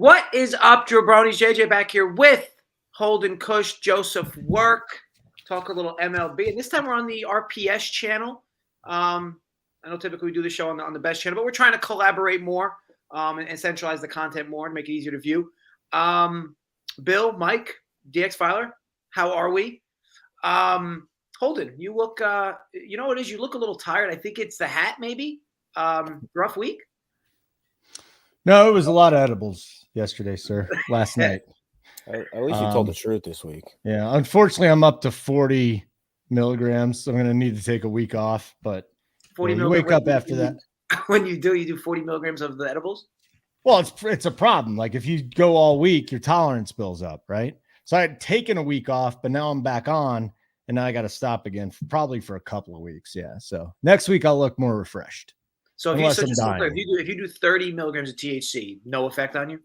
What is up, Drew Bronies? JJ back here with Holden Kush, JoeyWerk. Talk a little MLB. And this time we're on the RPS channel. I know typically we do the show on the best channel, but we're trying to collaborate more and centralize the content more and make it easier to view. Bill, Mike, DX Filer, how are we? Holden, you look, you know what it is? You look a little tired. I think it's the hat, maybe. Rough week? No, it was a lot of edibles yesterday, sir. Last night. At least you told the truth this week. Yeah, unfortunately, I'm up to 40 milligrams. So I'm going to need to take a week off. But 40 you wake up after that. When you do 40 milligrams of the edibles? Well, it's a problem. Like if you go all week, your tolerance builds up, right? So I had taken a week off, but now I'm back on, and now I got to stop again, probably for a couple of weeks. Yeah. So next week I'll look more refreshed. So if you do 30 milligrams of THC, no effect on you?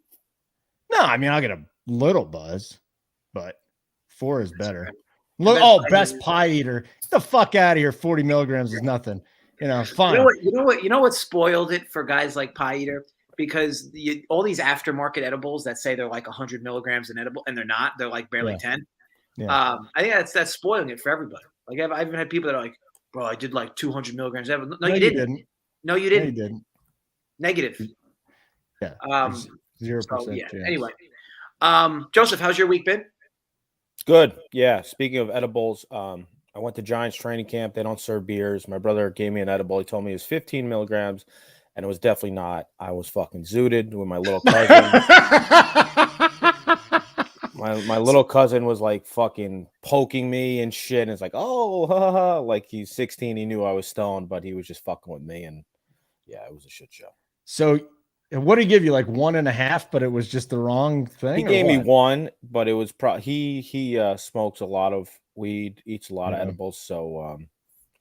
No, I mean I'll get a little buzz, but 4 is better. Look, best pie eater. Get the fuck out of here. 40 milligrams is nothing. Fine. You know what spoiled it for guys like Pie Eater? Because all these aftermarket edibles that say they're like 100 milligrams in edible, and they're not. They're like barely 10. Yeah. I think that's spoiling it for everybody. Like I've even had people that are like, bro, I did like 200 milligrams. No, you didn't. No, you didn't. No, you didn't. Negative. Yeah. 0%. So, yeah. Anyway, Joseph, how's your week been? Good. Yeah. Speaking of edibles, I went to Giants training camp. They don't serve beers. My brother gave me an edible. He told me it was 15 milligrams, and it was definitely not. I was fucking zooted with my little cousin. my little cousin was like fucking poking me and shit. And it's like, oh, ha, ha. Like he's 16. He knew I was stoned, but he was just fucking with me. And yeah, it was a shit show. So what did he give you? Like 1.5, but it was just the wrong thing? He gave me 1, but it was he smokes a lot of weed, eats a lot of edibles. So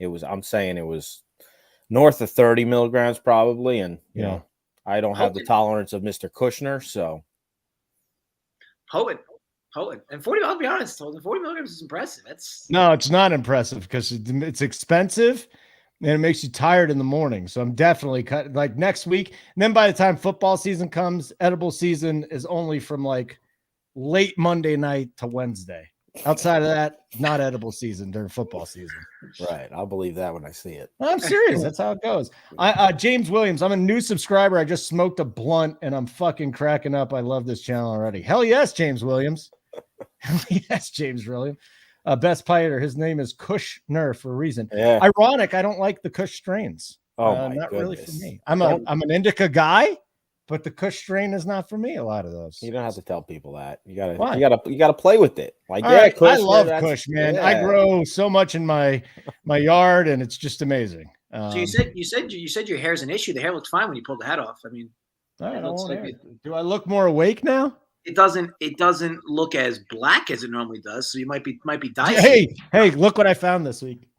I'm saying it was north of 30 milligrams probably. And, you know, I don't have the tolerance of Mr. Kushner. So. Poet. And 40, I'll be honest, 40 milligrams is impressive. No, it's not impressive because it's expensive and it makes you tired in the morning. So I'm definitely cut like next week. And then by the time football season comes, edible season is only from like late Monday night to Wednesday. Outside of that, not edible season during football season. Right. I'll believe that when I see it. I'm serious. That's how it goes. James Williams, I'm a new subscriber. I just smoked a blunt and I'm fucking cracking up. I love this channel already. Hell yes, James Williams. Hell yes, James Williams. Best pie eater. His name is Kushner for a reason. Yeah. Ironic. I don't like the Kush strains. Oh, my not goodness. Really for me. I'm an indica guy, but the Kush strain is not for me. A lot of those. You don't have to tell people that. You gotta play with it. Like Kush, I love Kush, man. Yeah. I grow so much in my yard, and it's just amazing. So you said your hair's an issue. The hair looks fine when you pulled the hat off. I mean, do I look more awake now? It doesn't look as black as it normally does. So you might be dying. Hey, look what I found this week.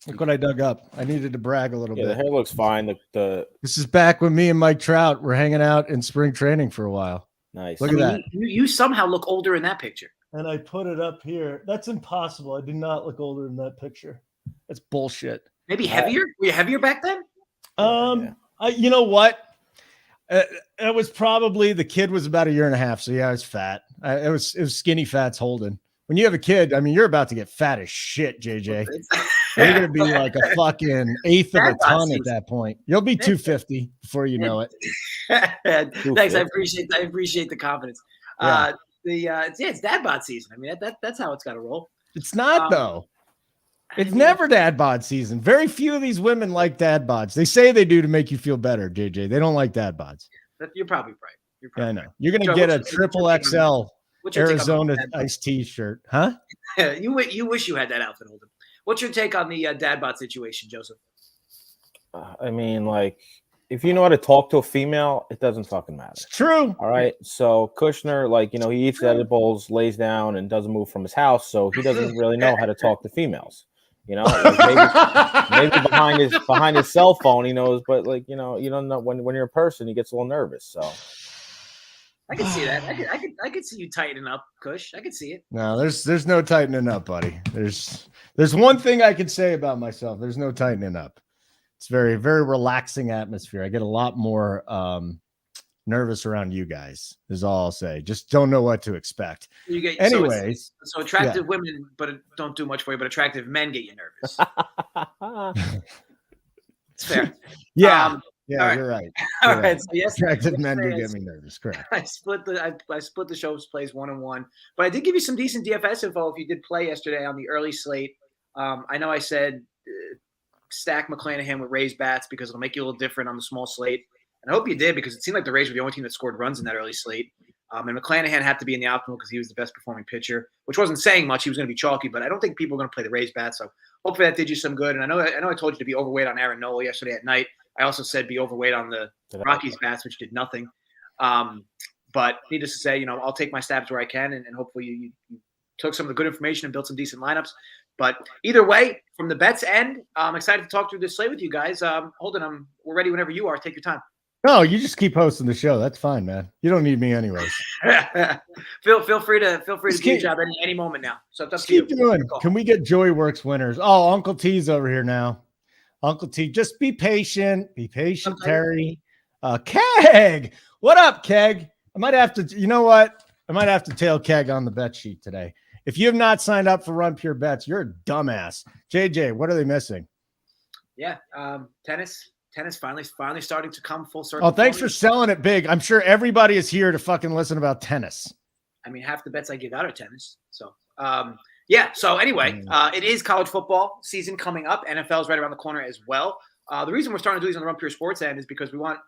Look what I dug up. I needed to brag a little bit. The hair looks fine. This is back when me and Mike Trout were hanging out in spring training for a while. Nice. Look at that. You somehow look older in that picture. And I put it up here. That's impossible. I did not look older in that picture. That's bullshit. Maybe heavier? Were you heavier back then? You know what? It was probably the kid was about 1.5 years. So yeah, I was fat. It was skinny fats Holden. When you have a kid, I mean, you're about to get fat as shit, JJ. You're going to be like a fucking eighth of a ton at that point. You'll be 250 before you know it. Thanks. I appreciate the confidence. Yeah. It's dad bod season. I mean, that's how it's got to roll. It's not though. It's never dad bod season. Very few of these women like dad bods. They say they do to make you feel better, JJ. They don't like dad bods. You're probably right. I know. You're going to get a triple XL Arizona iced tea shirt, huh? You wish you had that outfit, Holden. What's your take on the dad bod situation, Joseph? I mean, like, if you know how to talk to a female, it doesn't fucking matter. It's true. All right. So Kushner, like, you know, he eats edibles, lays down, and doesn't move from his house, so he doesn't really know how to talk to females. You know, like maybe behind his cell phone, he knows, but like, you know, you don't know when you're a person, he gets a little nervous. So I can see that. I could see you tightening up, Kush. I can see it. No, there's no tightening up, buddy. There's one thing I can say about myself. There's no tightening up. It's very, very relaxing atmosphere. I get a lot more nervous around you guys is all I'll say. Just don't know what to expect. You get Anyways. So attractive women, but don't do much for you, but attractive men get you nervous. It's fair. Yeah. All right. You're right. All right. So yes, attractive men do get me nervous. Correct. I split the show's plays 1-1, but I did give you some decent DFS info if you did play yesterday on the early slate. I know I said stack McClanahan with Rays bats because it'll make you a little different on the small slate. And I hope you did because it seemed like the Rays were the only team that scored runs in that early slate. And McClanahan had to be in the optimal because he was the best performing pitcher, which wasn't saying much. He was going to be chalky, but I don't think people are going to play the Rays bats. So hopefully that did you some good. And I know I told you to be overweight on Aaron Nola yesterday at night. I also said be overweight on the Rockies bats, which did nothing. But needless to say, I'll take my stabs where I can, and hopefully you took some of the good information and built some decent lineups. But either way, from the bets end, I'm excited to talk through this slate with you guys. Holden, we're ready whenever you are. Take your time. No, you just keep hosting the show. That's fine, man. You don't need me anyways. feel free to do your job any moment now. So it's up to you. Keep doing. Can we get JoeyWerk's winners? Oh, Uncle T's over here now. Uncle T, just be patient. Be patient, okay. Terry. Keg. What up, Keg? I might have to, you know what? I might have to tail Keg on the bet sheet today. If you have not signed up for Run Pure Bets, you're a dumbass. JJ, what are they missing? Yeah, tennis finally starting to come full circle. Oh, thanks for selling it big. I'm sure everybody is here to fucking listen about tennis. I mean, half the bets I give out are tennis. So, yeah. So anyway, it is college football season coming up. NFL is right around the corner as well. The reason we're starting to do these on the Run Pure Sports end is because we want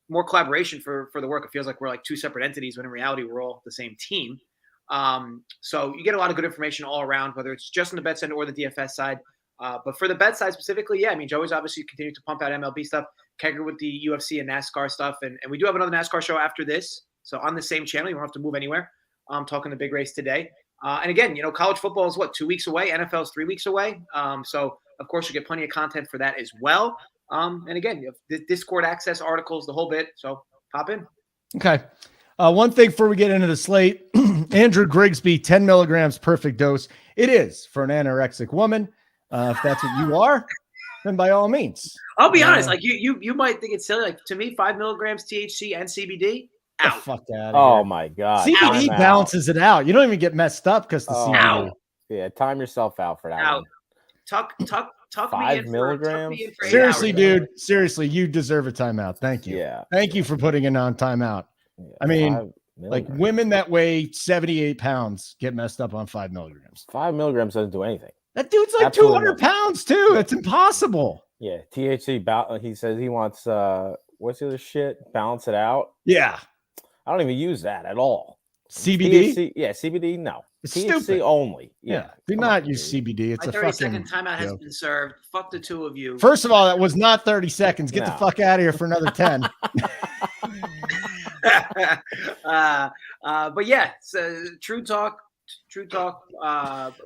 more collaboration for the work. It feels like we're like two separate entities when in reality we're all the same team. So you get a lot of good information all around, whether it's just on the bet end or the DFS side. But for the bet side specifically, yeah, I mean, Joey's obviously continued to pump out MLB stuff, Kegger with the UFC and NASCAR stuff. And we do have another NASCAR show after this. So on the same channel, you don't have to move anywhere. I'm talking the big race today. And again, college football is 2 weeks away. NFL is 3 weeks away. So of course you get plenty of content for that as well. And again, you have the Discord access, articles, the whole bit. So pop in. Okay. One thing before we get into the slate, Andrew Grigsby, 10 milligrams, perfect dose. It is for an anorexic woman. If that's what you are, then by all means. I'll be honest. Like you might think it's silly. Like to me, 5 milligrams THC and CBD. Out. The fuck out of here. Oh my God. CBD balances it out. You don't even get messed up because the CBD. Out. Yeah, time yourself out for that. Out. Tuck 5 milligrams. Seriously, dude. Seriously, you deserve a timeout. Thank you. Yeah. Thank you for putting it on timeout. Yeah, I mean, like women that weigh 78 pounds get messed up on 5 milligrams. 5 milligrams doesn't do anything. That dude's like Absolutely 200 pounds too. It's impossible. Yeah. THC, he says he wants, what's the other shit? Balance it out. Yeah. I don't even use that at all. CBD? THC, yeah, CBD, no. It's THC stupid. Only. Yeah. Do not use CBD. It's My a 30-second timeout has been served. Fuck the two of you. First of all, that was not 30 seconds. Get the fuck out of here for another 10. But yeah, so true talk. Real talk.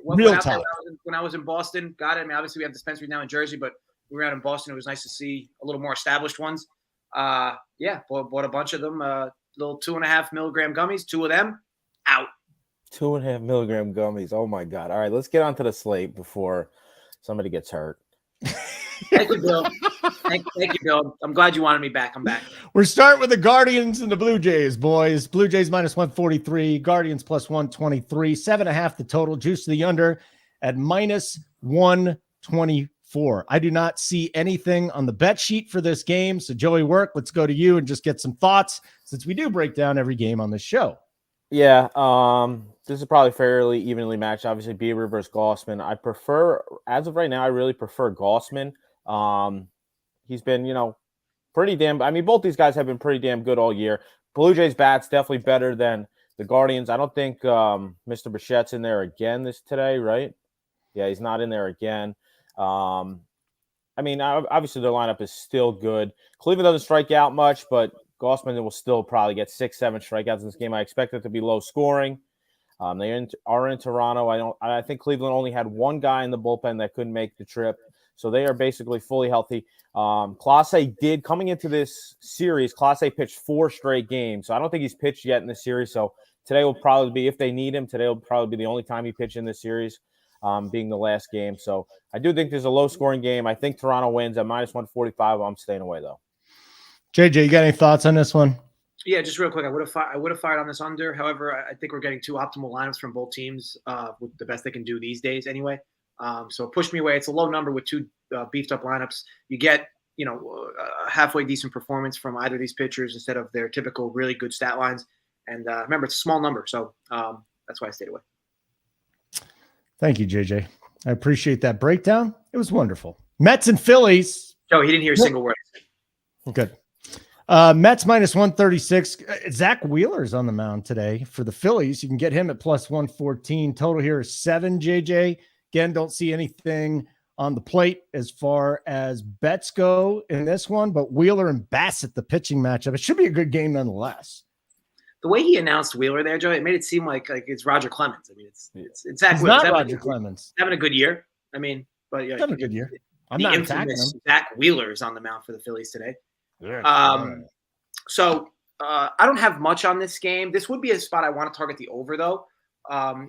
When I was in Boston, got it. I mean, obviously we have dispensaries now in Jersey, but we were out in Boston. It was nice to see a little more established ones. Yeah, bought a bunch of them. Little 2.5 milligram gummies. 2 of them out. 2.5 milligram gummies. Oh my God! All right, let's get onto the slate before somebody gets hurt. Thank you, Bill. Thank you, Bill. I'm glad you wanted me back. I'm back. We're starting with the Guardians and the Blue Jays, boys. Blue Jays minus 143, Guardians plus 123, 7.5 the total. Juice to the under at minus 124. I do not see anything on the bet sheet for this game. So JoeyWerk, let's go to you and just get some thoughts since we do break down every game on this show. Yeah, this is probably fairly evenly matched. Obviously, Bieber versus Gossman. I prefer, as of right now, I really prefer Gossman. He's been, pretty damn. I mean, both these guys have been pretty damn good all year. Blue Jays bat's definitely better than the Guardians. I don't think Mr. Bichette's in there again today, right? Yeah, he's not in there again. I mean, obviously their lineup is still good. Cleveland doesn't strike out much, but Gossman will still probably get 6-7 strikeouts in this game. I expect it to be low scoring. They are in Toronto. I think Cleveland only had one guy in the bullpen that couldn't make the trip. So they are basically fully healthy. Clase did, coming into this series, Clase pitched 4 straight games. So I don't think he's pitched yet in this series. So today will probably be, if they need him, today will probably be the only time he pitched in this series, being the last game. So I do think there's a low-scoring game. I think Toronto wins at minus 145. I'm staying away, though. JJ, you got any thoughts on this one? Yeah, just real quick, I would have fired on this under. However, I think we're getting two optimal lineups from both teams with the best they can do these days anyway. So it pushed me away. It's a low number with two beefed up lineups. You get, a halfway decent performance from either of these pitchers instead of their typical really good stat lines. And remember, it's a small number. So that's why I stayed away. Thank you, JJ. I appreciate that breakdown. It was wonderful. Mets and Phillies. Joe, he didn't hear a single word. Good. Mets minus 136. Zach Wheeler's on the mound today for the Phillies. You can get him at plus 114. Total here is 7, JJ. Again, don't see anything on the plate as far as bets go in this one, but Wheeler and Bassett, the pitching matchup, it should be a good game nonetheless. The way he announced Wheeler there, Joe, it made it seem like it's Roger Clemens. I mean, it's Zach Wheeler. Not Roger Clemens. Having a good year. I mean, but having a good year. I'm the not attacking him. Zach Wheeler is on the mound for the Phillies today. Yeah. So I don't have much on this game. This would be a spot I want to target the over, though.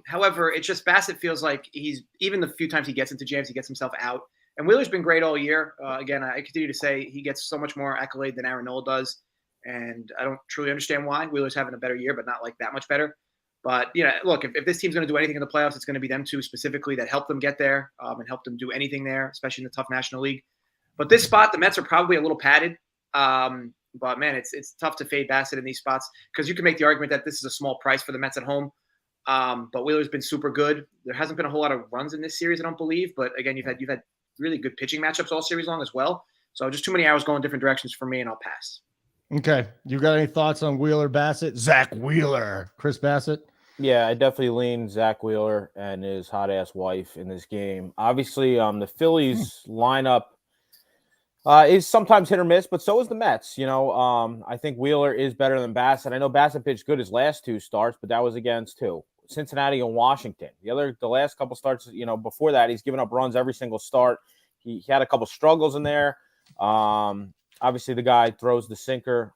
However, it's just Bassett feels like he's even the few times he gets into jams, he gets himself out. And Wheeler's been great all year. Again, I continue to say he gets so much more accolade than Aaron Nola does. And I don't truly understand why. Wheeler's having a better year, but not like that much better. But, look, if this team's going to do anything in the playoffs, it's going to be them two specifically that help them get there and help them do anything there, especially in the tough National League. But this spot, the Mets are probably a little padded. But, man, it's tough to fade Bassett in these spots because you can make the argument that this is a small price for the Mets at home. But Wheeler's been super good. There hasn't been a whole lot of runs in this series, I don't believe. But, again, you've had really good pitching matchups all series long as well. So just too many arrows going different directions for me, and I'll pass. Okay. You got any thoughts on Wheeler Bassett? Zach Wheeler, Chris Bassett? Yeah, I definitely lean Zach Wheeler and his hot-ass wife in this game. Obviously, the Phillies lineup is sometimes hit or miss, but so is the Mets. I think Wheeler is better than Bassett. I know Bassett pitched good his last two starts, but that was against who? Cincinnati and Washington. The last couple starts, before that, he's given up runs every single start. He had a couple struggles in there. Obviously, the guy throws the sinker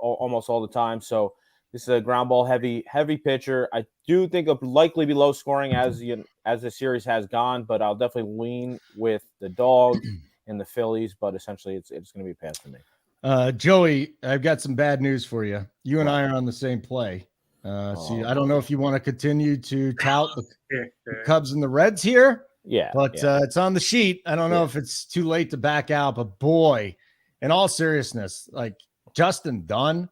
almost all the time. So this is a ground ball heavy pitcher. I do think it'll likely be low scoring as the series has gone, but I'll definitely lean with the dog and the Phillies. But essentially, it's going to be a pass for me. Joey, I've got some bad news for you. You and I are on the same play. See, I don't know if you want to continue to tout the Cubs and the Reds here. Yeah, but it's on the sheet. I don't know if it's too late to back out, but boy, in all seriousness, like Justin Dunn,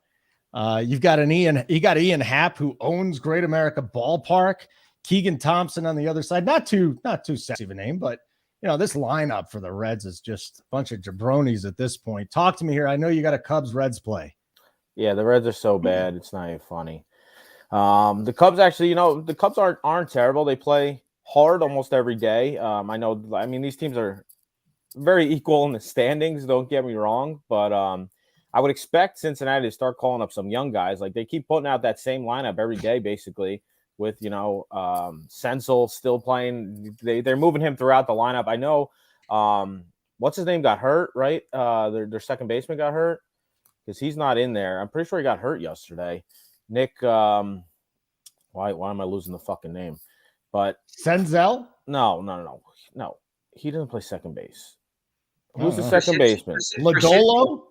you got Ian Happ, who owns Great America Ballpark. Keegan Thompson on the other side. Not too sexy of a name, but this lineup for the Reds is just a bunch of jabronis at this point. Talk to me here. I know you got a Cubs Reds play. Yeah, the Reds are so bad. It's not even funny. The Cubs actually, the Cubs aren't terrible. They play hard almost every day. I mean, these teams are very equal in the standings. Don't get me wrong, but I would expect Cincinnati to start calling up some young guys. Like they keep putting out that same lineup every day, basically. With Senzel still playing, they're moving him throughout the lineup. I know, what's his name got hurt, right? Their second baseman got hurt because he's not in there. I'm pretty sure he got hurt yesterday. Nick, why am I losing the fucking name? But Senzel? No. He doesn't play second base. Who's the second baseman? Lodolo?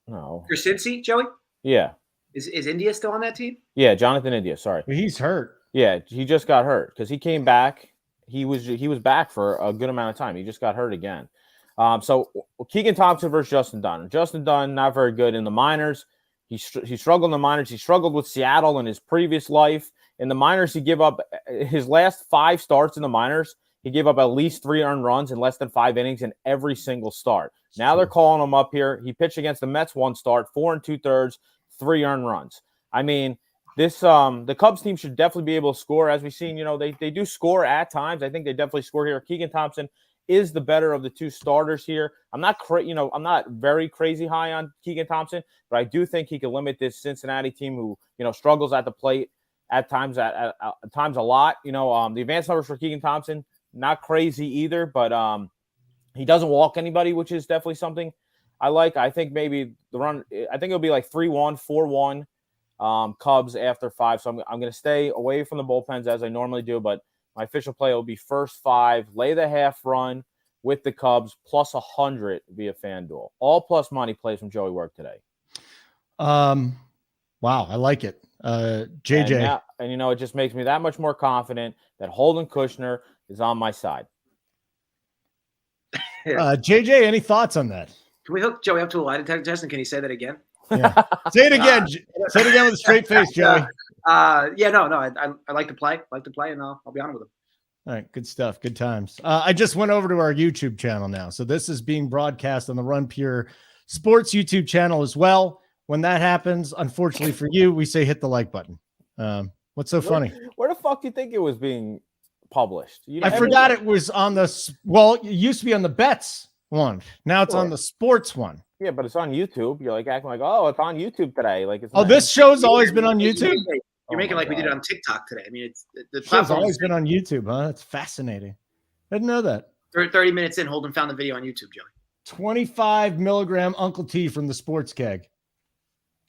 No. Krasinski, Joey? Yeah. Is India still on that team? Yeah, Jonathan India. Sorry. He's hurt. Yeah, he just got hurt because he came back. He was back for a good amount of time. He just got hurt again. So Keegan Thompson versus Justin Dunn. Justin Dunn, not very good in the minors. He struggled in the minors. He struggled with Seattle in his previous life. In the minors, he gave up his last 5 starts in the minors. He gave up at least 3 earned runs in less than 5 innings in every single start. Now they're calling him up here. He pitched against the Mets 1 start, 4 2/3, 3 earned runs. I mean, this the Cubs team should definitely be able to score. As we've seen, they do score at times. I think they definitely score here. Keegan Thompson is the better of the 2 starters here. I'm not very crazy high on Keegan Thompson, but I do think he can limit this Cincinnati team who, struggles at the plate at times at times a lot. The advanced numbers for Keegan Thompson, not crazy either, but he doesn't walk anybody, which is definitely something I like. I think maybe I think it'll be like 3-1, 4-1 Cubs after 5. So I'm going to stay away from the bullpens as I normally do, but my official play will be first 5, lay the half run with the Cubs plus 100 via FanDuel. All plus money plays from JoeyWerk today. Wow, I like it. JJ. And it just makes me that much more confident that Holden Kushner is on my side. JJ, any thoughts on that? Can we hook Joey up to a lie detector test? And can he say that again? Yeah. Say it again. Say it again with a straight face, Joey. I like to play. And I'll be on with him. All right, good stuff. Good times. I just went over to our YouTube channel now. So this is being broadcast on the Run Pure Sports YouTube channel as well. When that happens, unfortunately for you, we say hit the like button. What's so funny? Where the fuck do you think it was being published? I forgot it was on the, well, it used to be on the bets one. Now it's on the sports one. Yeah, but it's on YouTube. You're like acting like, oh, it's on YouTube today. Like, it's this show's always been on YouTube. You're making like we did on TikTok today. I mean, it's the show's always been on YouTube, huh? That's fascinating. I didn't know that. 30 minutes in, Holden found the video on YouTube, Joey. 25 milligram Uncle T from the Sports Keg.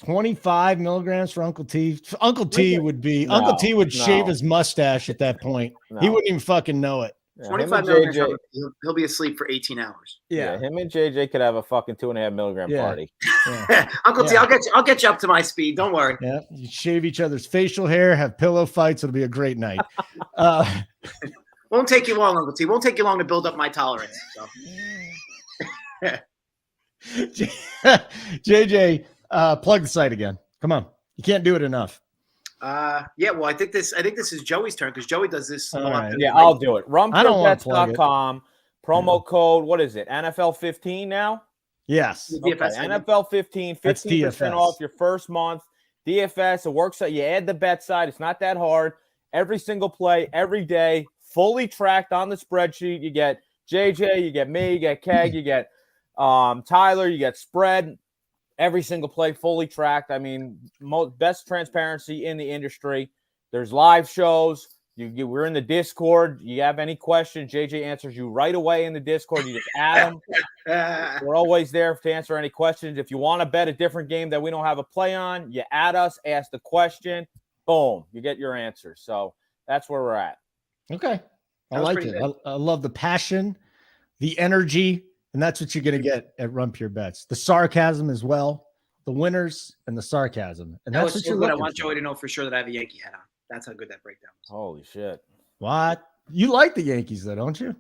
25 milligrams for Uncle T. Uncle T would shave his mustache at that point. No. He wouldn't even fucking know it. 25 milligrams. He'll be asleep for 18 hours. Yeah, him and JJ could have a fucking 2.5 milligram party. Yeah. Uncle T, I'll get you up to my speed. Don't worry. Yeah, you shave each other's facial hair, have pillow fights. It'll be a great night. Won't take you long, Uncle T. Won't take you long to build up my tolerance. So. JJ, plug the site again. Come on, you can't do it enough. Well, I think this is Joey's turn because Joey does this. Right. Yeah, I'll do it. RunPureBets.com, promo code. What is it? NFL 15 now. Yes. Okay. NFL 15, 15% off your first month. DFS. It works out. You add the bet side. It's not that hard. Every single play, every day, fully tracked on the spreadsheet. You get JJ, you get me, you get Keg, you get Tyler, you get spread. Every single play fully tracked. I mean, best transparency in the industry. There's live shows. We're in the Discord. You have any questions, JJ answers you right away in the Discord. You just add them. We're always there to answer any questions. If you want to bet a different game that we don't have a play on, you add us, ask the question. Boom, you get your answer. So that's where we're at. Okay. I like it. I love the passion, the energy. And that's what you're going to get at Run Pure Bets. The sarcasm as well, the winners and the sarcasm. And that's what you're looking for. I want Joey to know for sure that I have a Yankee hat on. That's how good that breakdown was. Holy shit. What? You like the Yankees though, don't you?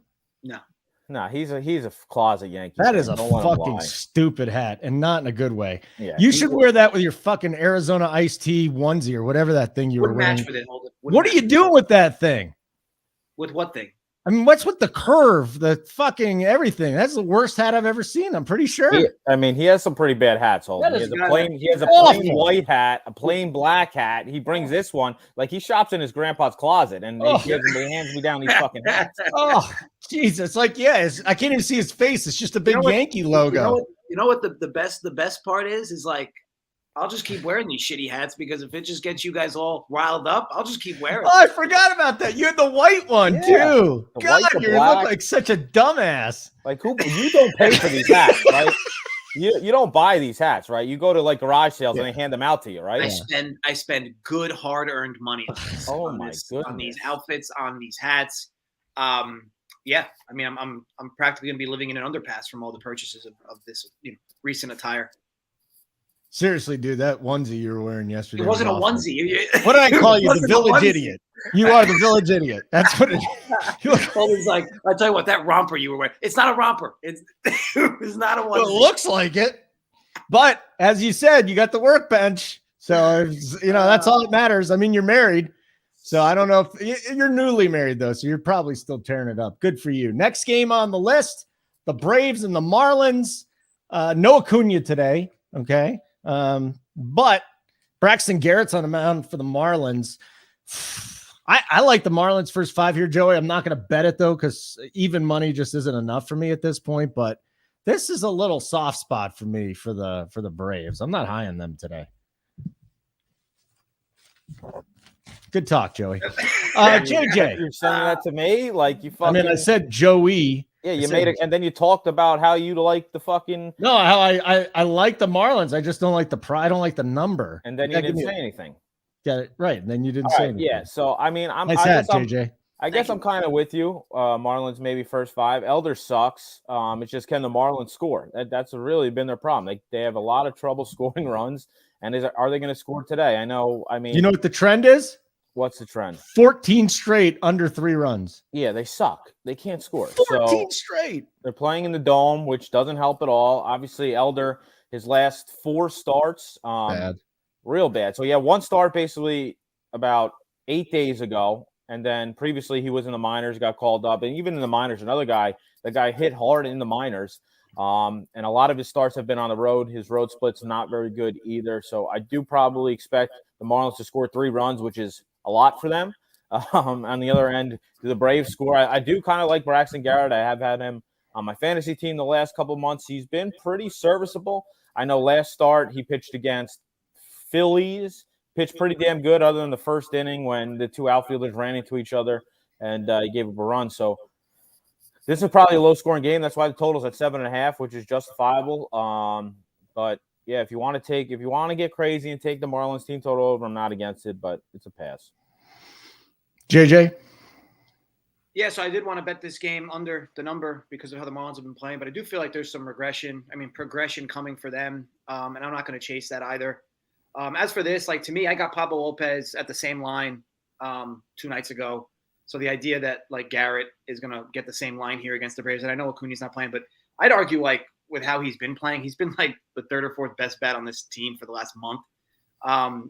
No, he's a closet Yankee. That is a fucking stupid hat and not in a good way. Yeah, you should wear that with your fucking Arizona iced tea onesie or whatever that thing you were wearing. Match with it, what are you doing with that thing? With what thing? I mean, what's with the curve, the fucking everything? That's the worst hat I've ever seen. I'm pretty sure. He has some pretty bad hats. He has a plain white hat, a plain black hat. He brings this one like he shops in his grandpa's closet, and he hands me down these fucking hats. Oh, Jesus! Like, I can't even see his face. It's just a big Yankee logo. You know what the best part is like. I'll just keep wearing these shitty hats because if it just gets you guys all riled up, I'll just keep wearing them. Oh, I forgot about that. You had the white one too. God, you look like such a dumbass. Like you don't pay for these hats, right? You don't buy these hats, right? You go to like garage sales and they hand them out to you, right? I spend good hard-earned money on this. On these outfits, on these hats. I mean, I'm practically gonna be living in an underpass from all the purchases of this recent attire. Seriously, dude, that onesie you were wearing yesterday. It wasn't a onesie. What did I call you? The village idiot. You are the village idiot. That's what it is. Holden's like, I tell you what, that romper you were wearing. It's not a romper. It's not a onesie. Well, it looks like it. But as you said, you got the workbench. So, that's all that matters. I mean, you're married. So I don't know if you're newly married, though. So you're probably still tearing it up. Good for you. Next game on the list, the Braves and the Marlins. No Acuna today. Okay. But Braxton Garrett's on the mound for the Marlins. I like the Marlins first 5 here, Joey. I'm not going to bet it though, because even money just isn't enough for me at this point. But this is a little soft spot for me for the Braves. I'm not high on them today. Good talk, Joey. JJ, you're saying that to me, like you fucking. I mean, I said Joey. Yeah, you made it, and then you talked about how you like the fucking. No, how I like the Marlins. I just don't like I don't like the number. And then you didn't say anything. Got it right. And then you didn't say anything. Yeah. So I mean, I guess I'm kind of with you. Marlins maybe first 5. Elder sucks. It's just can the Marlins score? That's really been their problem. They have a lot of trouble scoring runs, And are they going to score today? I mean, you know what the trend is? What's the trend? 14 straight under 3 runs. Yeah, they suck. They can't score. 14 straight. They're playing in the dome, which doesn't help at all. Obviously, Elder, his last 4 starts, Bad. Real bad. So, one start basically about 8 days ago. And then previously he was in the minors, got called up. And even in the minors, another guy, the guy hit hard in the minors. And a lot of his starts have been on the road. His road split's not very good either. So I do probably expect the Marlins to score 3 runs, which is a lot for them. On the other end, do the Braves score? I do kind of like Braxton Garrett. I have had him on my fantasy team the last couple of months. He's been pretty serviceable. I know last start he pitched against Phillies, pitched pretty damn good other than the first inning when the 2 outfielders ran into each other and he gave up a run. So this is probably a low-scoring game. That's why the total's at 7.5, which is justifiable. But yeah, if you want to get crazy and take the Marlins team total over, I'm not against it, but it's a pass. JJ? Yeah, so I did want to bet this game under the number because of how the Marlins have been playing, but I do feel like there's some progression coming for them, and I'm not going to chase that either. As for this, like, to me, I got Pablo Lopez at the same line 2 nights ago. So the idea that, like, Garrett is going to get the same line here against the Braves, and I know Acuna's not playing, but I'd argue, like, with how he's been playing, he's been, like, the 3rd or 4th best bet on this team for the last month.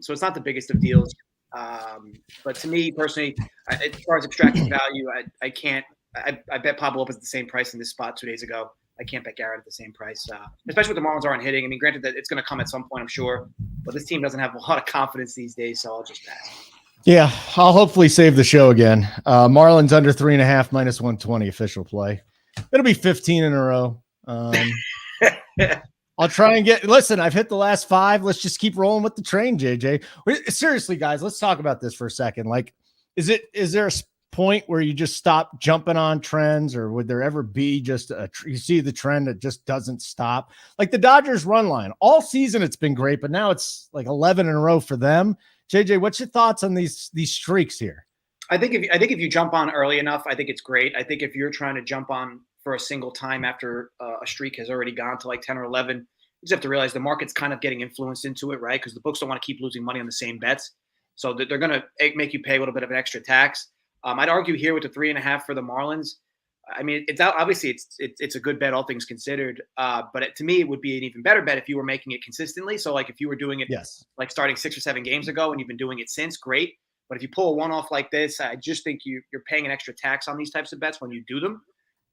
So it's not the biggest of deals. But to me, personally, as far as extracting value, I can't – I bet Pablo Lopez at the same price in this spot 2 days ago. I can't bet Garrett at the same price, especially with the Marlins aren't hitting. I mean, granted that it's going to come at some point, I'm sure, but this team doesn't have a lot of confidence these days, so I'll just pass. Yeah, I'll hopefully save the show again. Marlins under 3.5 minus 120 official play. It'll be 15 in a row. I'll try and listen, I've hit the last 5. Let's just keep rolling with the train, JJ. Seriously, guys, let's talk about this for a second. Like, is there a point where you just stop jumping on trends, or would there ever be just you see the trend that just doesn't stop? Like the Dodgers run line all season, it's been great, but now it's like 11 in a row for them. JJ, what's your thoughts on these streaks here? I think if you jump on early enough, I think it's great. I think if you're trying to jump on for a single time after a streak has already gone to like 10 or 11, you just have to realize the market's kind of getting influenced into it, right? Because the books don't want to keep losing money on the same bets. So they're going to make you pay a little bit of an extra tax. I'd argue here with the 3.5 for the Marlins. I mean, it's obviously it's a good bet, all things considered. But to me, it would be an even better bet if you were making it consistently. So, like, if you were doing it, like starting 6 or 7 games ago, and you've been doing it since, great. But if you pull a one-off like this, I just think you're paying an extra tax on these types of bets when you do them.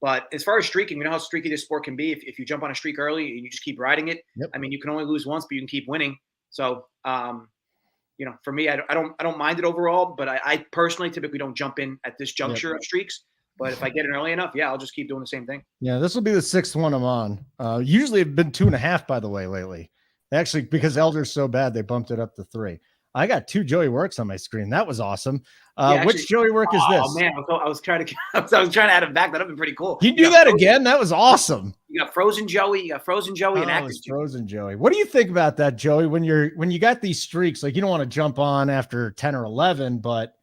But as far as streaking, you know how streaky this sport can be. If you jump on a streak early and you just keep riding it, I mean, you can only lose once, but you can keep winning. So, for me, I don't mind it overall. But I personally typically don't jump in at this juncture of streaks. But if I get it early enough, I'll just keep doing the same thing. Yeah, this will be the 6th one I'm on. Usually it's been 2.5, by the way, lately. Actually, because Elder's so bad, they bumped it up to 3. I got 2 JoeyWerks on my screen. That was awesome. Which JoeyWerk is this? Oh man, I was trying to add him back. That'd been pretty cool. You do that again? That was awesome. You got Frozen Joey. And Active Frozen Joey. What do you think about that, Joey? When you got these streaks, like, you don't want to jump on after 10 or 11, but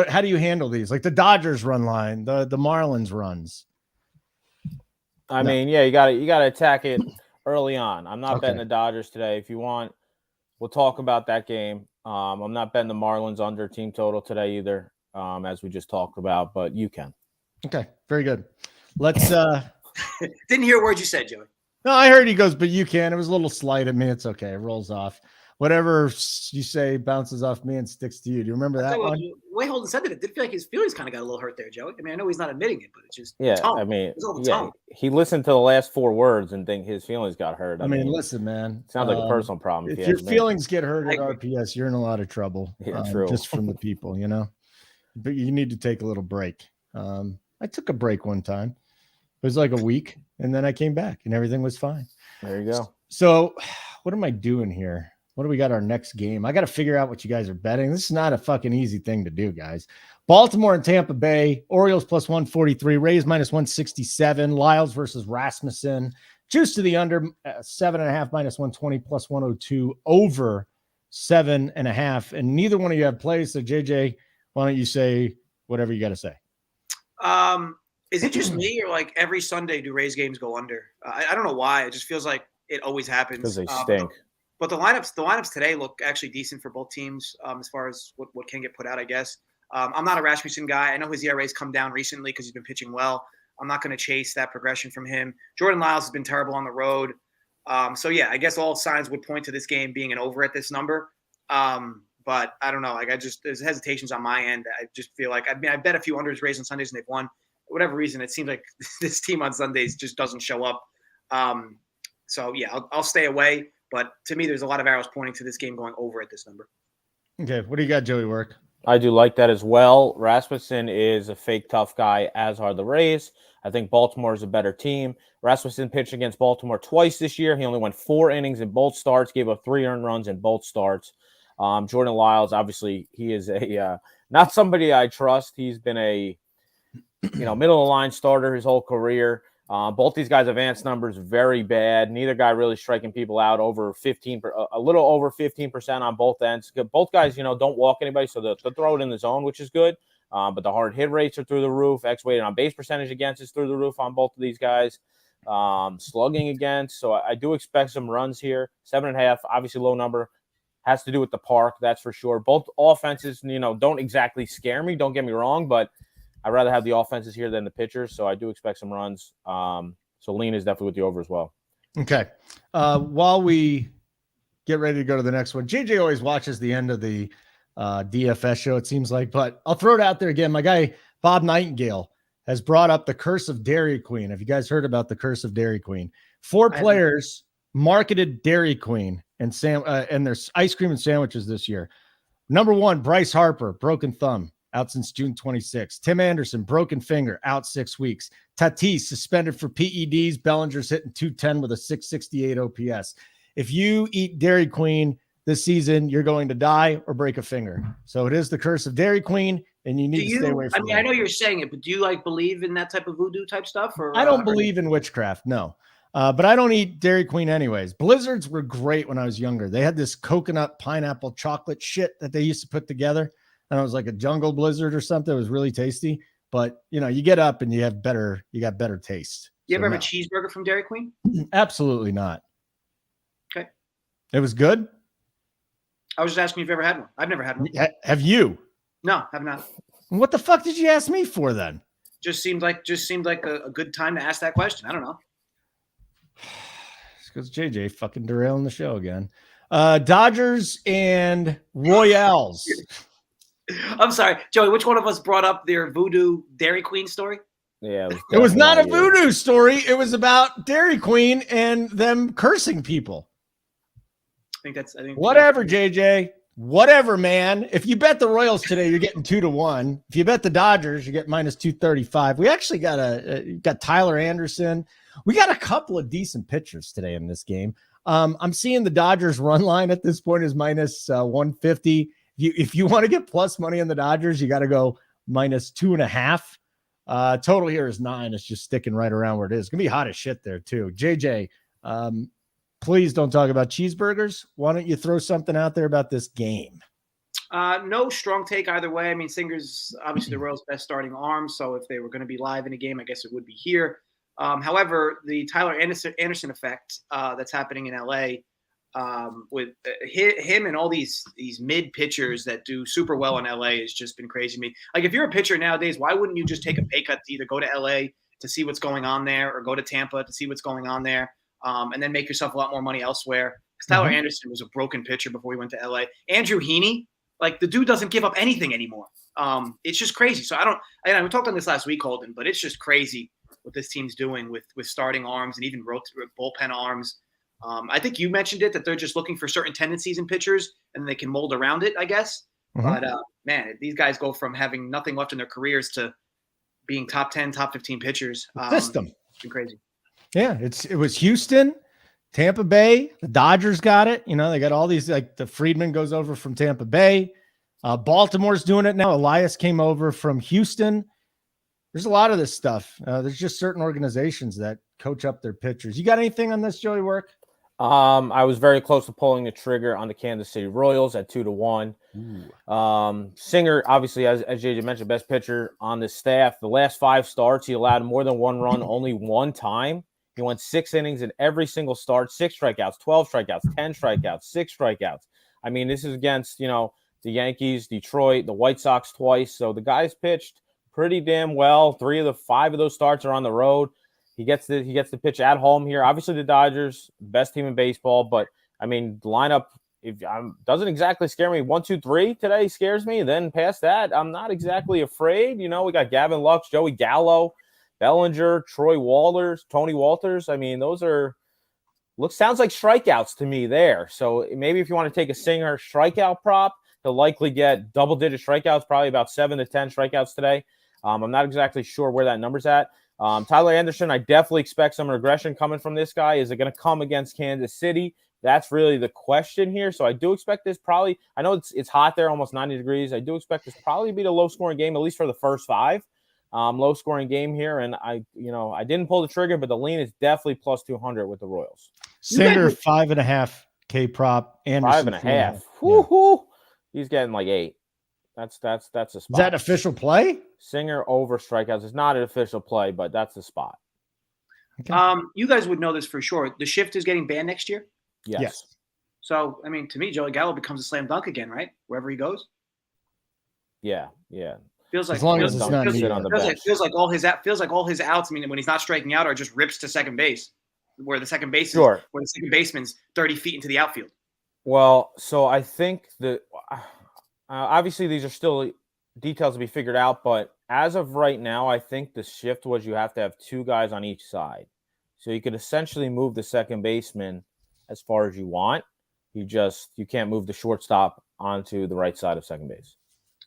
how do you handle these? Like the Dodgers run line, the Marlins runs. I mean, you got to attack it early on. I'm not betting the Dodgers today. If you want, we'll talk about that game. I'm not betting the Marlins under team total today either, as we just talked about, but you can. Okay, very good. Let's didn't hear a word you said, Joey. No, I heard he goes, but you can. It was a little slight at me. It's okay. It rolls off. Whatever you say bounces off me and sticks to you. Do you remember that one? The way Holden said it did feel like his feelings kind of got a little hurt there, Joey. I mean, I know he's not admitting it, but it's just tone. I mean, he listened to the last 4 words and think his feelings got hurt. I mean, listen, man. Sounds like a personal problem. If your feelings get hurt at RPS, you're in a lot of trouble. Yeah, true. Just from the people, But you need to take a little break. I took a break one time. It was like a week, and then I came back, and everything was fine. There you go. So what am I doing here? What do we got our next game? I got to figure out what you guys are betting. This is not a fucking easy thing to do, guys. Baltimore and Tampa Bay, Orioles plus 143, Rays minus 167, Lyles versus Rasmussen. Juice to the under, 7.5 minus 120 plus 102, over 7.5. And neither one of you have plays. So JJ, why don't you say whatever you got to say? Is it just me, or like every Sunday do Rays games go under? I don't know why. It just feels like it always happens. Because they stink. But the lineups today look actually decent for both teams as far as what can get put out, I guess. I'm not a Rasmussen guy. I know his ERA's come down recently because he's been pitching well. I'm not going to chase that progression from him. Jordan Lyles has been terrible on the road. So, yeah, I guess all signs would point to this game being an over at this number. But I don't know. Like, there's hesitations on my end. I just feel like, I bet a few unders raised on Sundays and they've won. For whatever reason, it seems like this team on Sundays just doesn't show up. So, yeah, I'll stay away. But to me, there's a lot of arrows pointing to this game going over at this number. Okay, what do you got, JoeyWerk? I do like that as well. Rasmussen is a fake tough guy, as are the Rays. I think Baltimore is a better team. Rasmussen pitched against Baltimore twice this year. He only went 4 innings in both starts, gave up 3 earned runs in both starts. Jordan Lyles, obviously, he is a not somebody I trust. He's been a middle of the line starter his whole career. Both these guys' advanced numbers very bad. Neither guy really striking people out over 15, a little over 15% on both ends. Both guys, don't walk anybody, so they'll throw it in the zone, which is good. But the hard hit rates are through the roof. X-weighted on base percentage against is through the roof on both of these guys. Slugging against, so I do expect some runs here. 7.5, obviously low number. Has to do with the park, that's for sure. Both offenses, don't exactly scare me. Don't get me wrong, but I'd rather have the offenses here than the pitchers, so I do expect some runs. So lean is definitely with the over as well. Okay. While we get ready to go to the next one, JJ always watches the end of the DFS show, it seems like, but I'll throw it out there again. My guy, Bob Nightingale, has brought up the curse of Dairy Queen. Have you guys heard about the curse of Dairy Queen? 4 players marketed Dairy Queen and their ice cream and sandwiches this year. Number 1, Bryce Harper, broken thumb, out since June 26th. Tim Anderson, broken finger, out 6 weeks. Tatis, suspended for PEDs. Bellinger's hitting 210 with a 668 OPS. If you eat Dairy Queen this season, you're going to die or break a finger. So it is the curse of Dairy Queen, and you need to stay away from it. I know you're saying it, but do you believe in that type of voodoo type stuff? Or I don't believe in witchcraft, no. But I don't eat Dairy Queen anyways. Blizzards were great when I was younger. They had this coconut pineapple chocolate shit that they used to put together. And it was like a jungle blizzard or something. It was really tasty. But, you get up and you got better taste. You ever have a cheeseburger from Dairy Queen? Absolutely not. Okay. It was good? I was just asking if you ever had one. I've never had one. Have you? No, have not. What the fuck did you ask me for then? Just seemed like a good time to ask that question. I don't know. Because JJ fucking derailing the show again. Dodgers and Royals. I'm sorry, Joey, which one of us brought up their voodoo Dairy Queen story? Yeah, it was not a voodoo story. It was about Dairy Queen and them cursing people. I think whatever, JJ. Whatever, man. If you bet the Royals today, you're getting 2-1. If you bet the Dodgers, you get minus 235. We actually got Tyler Anderson. We got a couple of decent pitchers today in this game. I'm seeing the Dodgers run line at this point is minus 150. If you want to get plus money on the Dodgers, you got to go minus 2.5. Total here is 9. It's just sticking right around where it is. It's going to be hot as shit there too. JJ, please don't talk about cheeseburgers. Why don't you throw something out there about this game? No strong take either way. I mean, Singer's obviously the Royals' best starting arm, so if they were going to be live in a game, I guess it would be here. However, the Tyler Anderson effect that's happening in LA with him and all these mid pitchers that do super well in LA has just been crazy to me. Like, if you're a pitcher nowadays, why wouldn't you just take a pay cut to either go to LA to see what's going on there or go to Tampa to see what's going on there and then make yourself a lot more money elsweir? Because Tyler Anderson was a broken pitcher before he went to LA. Andrew Heaney, like, the dude doesn't give up anything anymore. It's just crazy. So we talked on this last week, Holden, but it's just crazy what this team's doing with starting arms and even bullpen arms. I think you mentioned it, that they're just looking for certain tendencies in pitchers and they can mold around it, I guess. But, man, these guys go from having nothing left in their careers to being top 10, top 15 pitchers. System. It's been crazy. Yeah, it was Houston, Tampa Bay. The Dodgers got it. They got all these, like the Friedman goes over from Tampa Bay. Baltimore's doing it now. Elias came over from Houston. There's a lot of this stuff. There's just certain organizations that coach up their pitchers. You got anything on this, JoeyWerk? I was very close to pulling the trigger on the Kansas City Royals at 2-1. Singer, obviously, as JJ mentioned, best pitcher on the staff. The last 5 starts, he allowed more than 1 run only 1 time. He went 6 innings in every single start, 6 strikeouts, 12 strikeouts, 10 strikeouts, 6 strikeouts. I mean, this is against, the Yankees, Detroit, the White Sox twice. So the guy's pitched pretty damn well. 3 of the 5 of those starts are on the road. He gets to pitch at home here. Obviously, the Dodgers, best team in baseball. But, I mean, the lineup doesn't exactly scare me. 1, 2, 3 today scares me. Then past that, I'm not exactly afraid. We got Gavin Lux, Joey Gallo, Bellinger, Tony Walters. I mean, those sounds like strikeouts to me there. So maybe if you want to take a Singer strikeout prop, he'll likely get double-digit strikeouts, probably about 7 to 10 strikeouts today. I'm not exactly sure where that number's at. Tyler Anderson, I definitely expect some regression coming from this guy. Is it going to come against Kansas City? That's really the question here. So I do expect this probably – I know it's hot there, almost 90 degrees. I do expect this probably to be the low-scoring game, at least for the first 5. Low-scoring game here. And I didn't pull the trigger, but the lean is definitely plus 200 with the Royals. Singer 5.5K prop. Anderson 5.5. Woo-hoo. He's getting like 8. That's a spot. Is that an official play? Singer over strikeouts. It's not an official play, but that's the spot. Okay. You guys would know this for sure. The shift is getting banned next year? Yes. So, I mean, to me, Joey Gallo becomes a slam dunk again, right? Wherever he goes. Yeah. Feels like as long as it's not feels like all his outs. I mean, when he's not striking out, are just rips to second base, where the second baseman's 30 feet into the outfield. Well, so I think that obviously these are still details to be figured out, but as of right now, I think the shift was you have to have 2 guys on each side, so you could essentially move the second baseman as far as you want. You can't move the shortstop onto the right side of second base.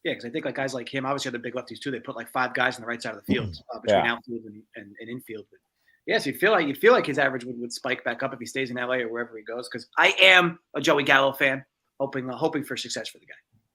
Yeah, because I think guys like him, obviously the big lefties too. They put 5 guys on the right side of the field between outfield and infield. But yeah, so you'd feel like his average would spike back up if he stays in LA or wherever he goes. Because I am a Joey Gallo fan, hoping for success for the guy.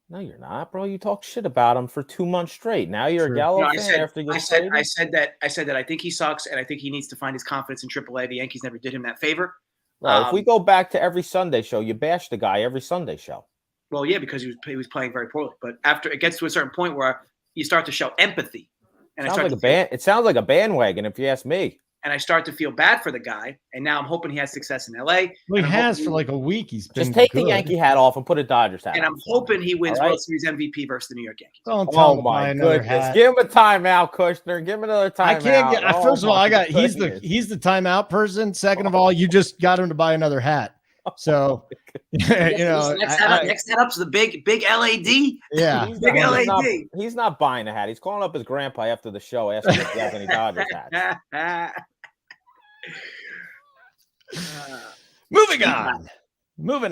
No, you're not, bro. You talk shit about him for 2 months straight. Now you're a Gallo fan. I said that I think he sucks, and I think he needs to find his confidence in AAA. The Yankees never did him that favor. Right. If we go back to every Sunday show, you bash the guy every Sunday show. Well, yeah, because he was playing very poorly. But after it gets to a certain point where you start to show empathy, and it sounds like a bandwagon, if you ask me. And I start to feel bad for the guy, and now I'm hoping he has success in LA. Well, he has for a week. He's been just take the Yankee hat off and put a Dodgers hat. And I'm hoping he wins World Series MVP versus the New York Yankees. Oh my goodness! Give him a timeout, Kushner. Give him another timeout. I can't get. First of all, he's the timeout person. Second of all, you just got him to buy another hat. So next setup's the big LAD. Yeah, big LAD. He's not buying a hat. He's calling up his grandpa after the show asking if he has any Dodgers hats. Moving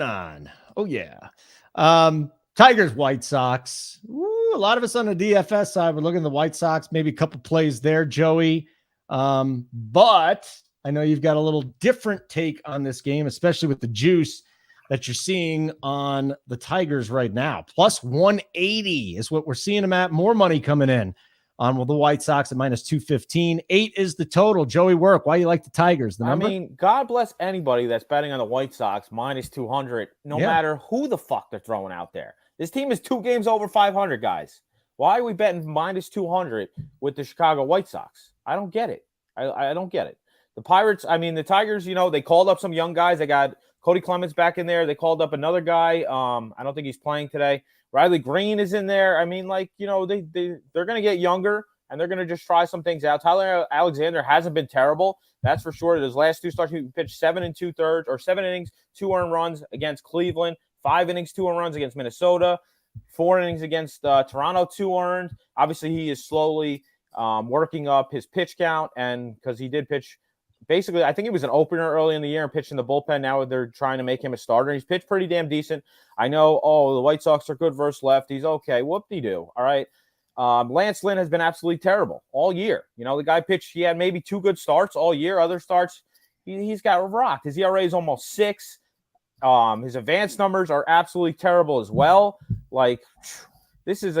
on. Oh yeah. Tigers, White Sox. A lot of us on the DFS side, we're looking at the White Sox, maybe a couple plays there, Joey. But I know you've got a little different take on this game, especially with the juice that you're seeing on the Tigers right now. Plus 180 is what we're seeing them at. More money coming in on the White Sox at minus 215. 8 is the total. JoeyWerk, why you like the Tigers? The number? I mean, God bless anybody that's betting on the White Sox minus 200, no matter who the fuck they're throwing out there. This team is 2 games over 500, guys. Why are we betting minus 200 with the Chicago White Sox? I don't get it. I don't get it. The the Tigers, they called up some young guys. They got Cody Clemens back in there. They called up another guy. I don't think he's playing today. Riley Green is in there. I mean, they're going to get younger, and they're going to just try some things out. Tyler Alexander hasn't been terrible. That's for sure. His last 2 starts, he pitched 7 2/3 or 7 innings, 2 earned runs against Cleveland, 5 innings, 2 earned runs against Minnesota, 4 innings against Toronto, 2 earned. Obviously, he is slowly working up his pitch count, and because he did pitch basically, I think he was an opener early in the year and pitched in the bullpen. Now they're trying to make him a starter. He's pitched pretty damn decent. I know, the White Sox are good versus lefties. Okay, whoop-de-doo. All right. Lance Lynn has been absolutely terrible all year. The guy pitched, he had maybe 2 good starts all year. Other starts, he's got rocked. His ERA is almost 6. His advanced numbers are absolutely terrible as well. This is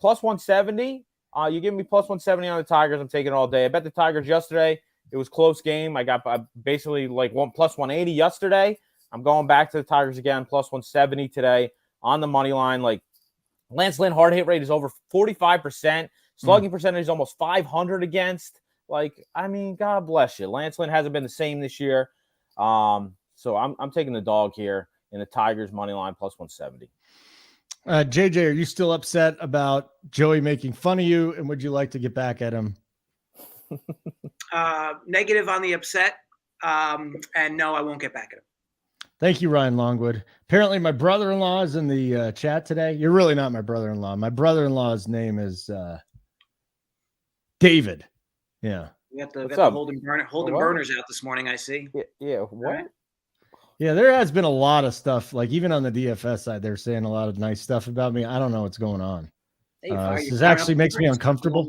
plus 170. You give me plus 170 on the Tigers, I'm taking it all day. I bet the Tigers yesterday. It was a close game. I got basically plus 180 yesterday. I'm going back to the Tigers again, plus 170 today on the money line. Lance Lynn hard hit rate is over 45%. Slugging percentage is almost 500 against. Like, I mean, God bless you. Lance Lynn hasn't been the same this year. So I'm taking the dog here in the Tigers money line plus 170. JJ, are you still upset about Joey making fun of you? And would you like to get back at him? Negative on the upset. And no, I won't get back at him. Thank you, Ryan Longwood. Apparently my brother-in-law is in the chat today. You're really not my brother-in-law. My brother-in-law's name is David. Yeah. We got the Holden Burners out this morning, I see. Yeah. What? Right. Yeah, there has been a lot of stuff. Like even on the DFS side, they're saying a lot of nice stuff about me. I don't know what's going on. This actually makes me uncomfortable.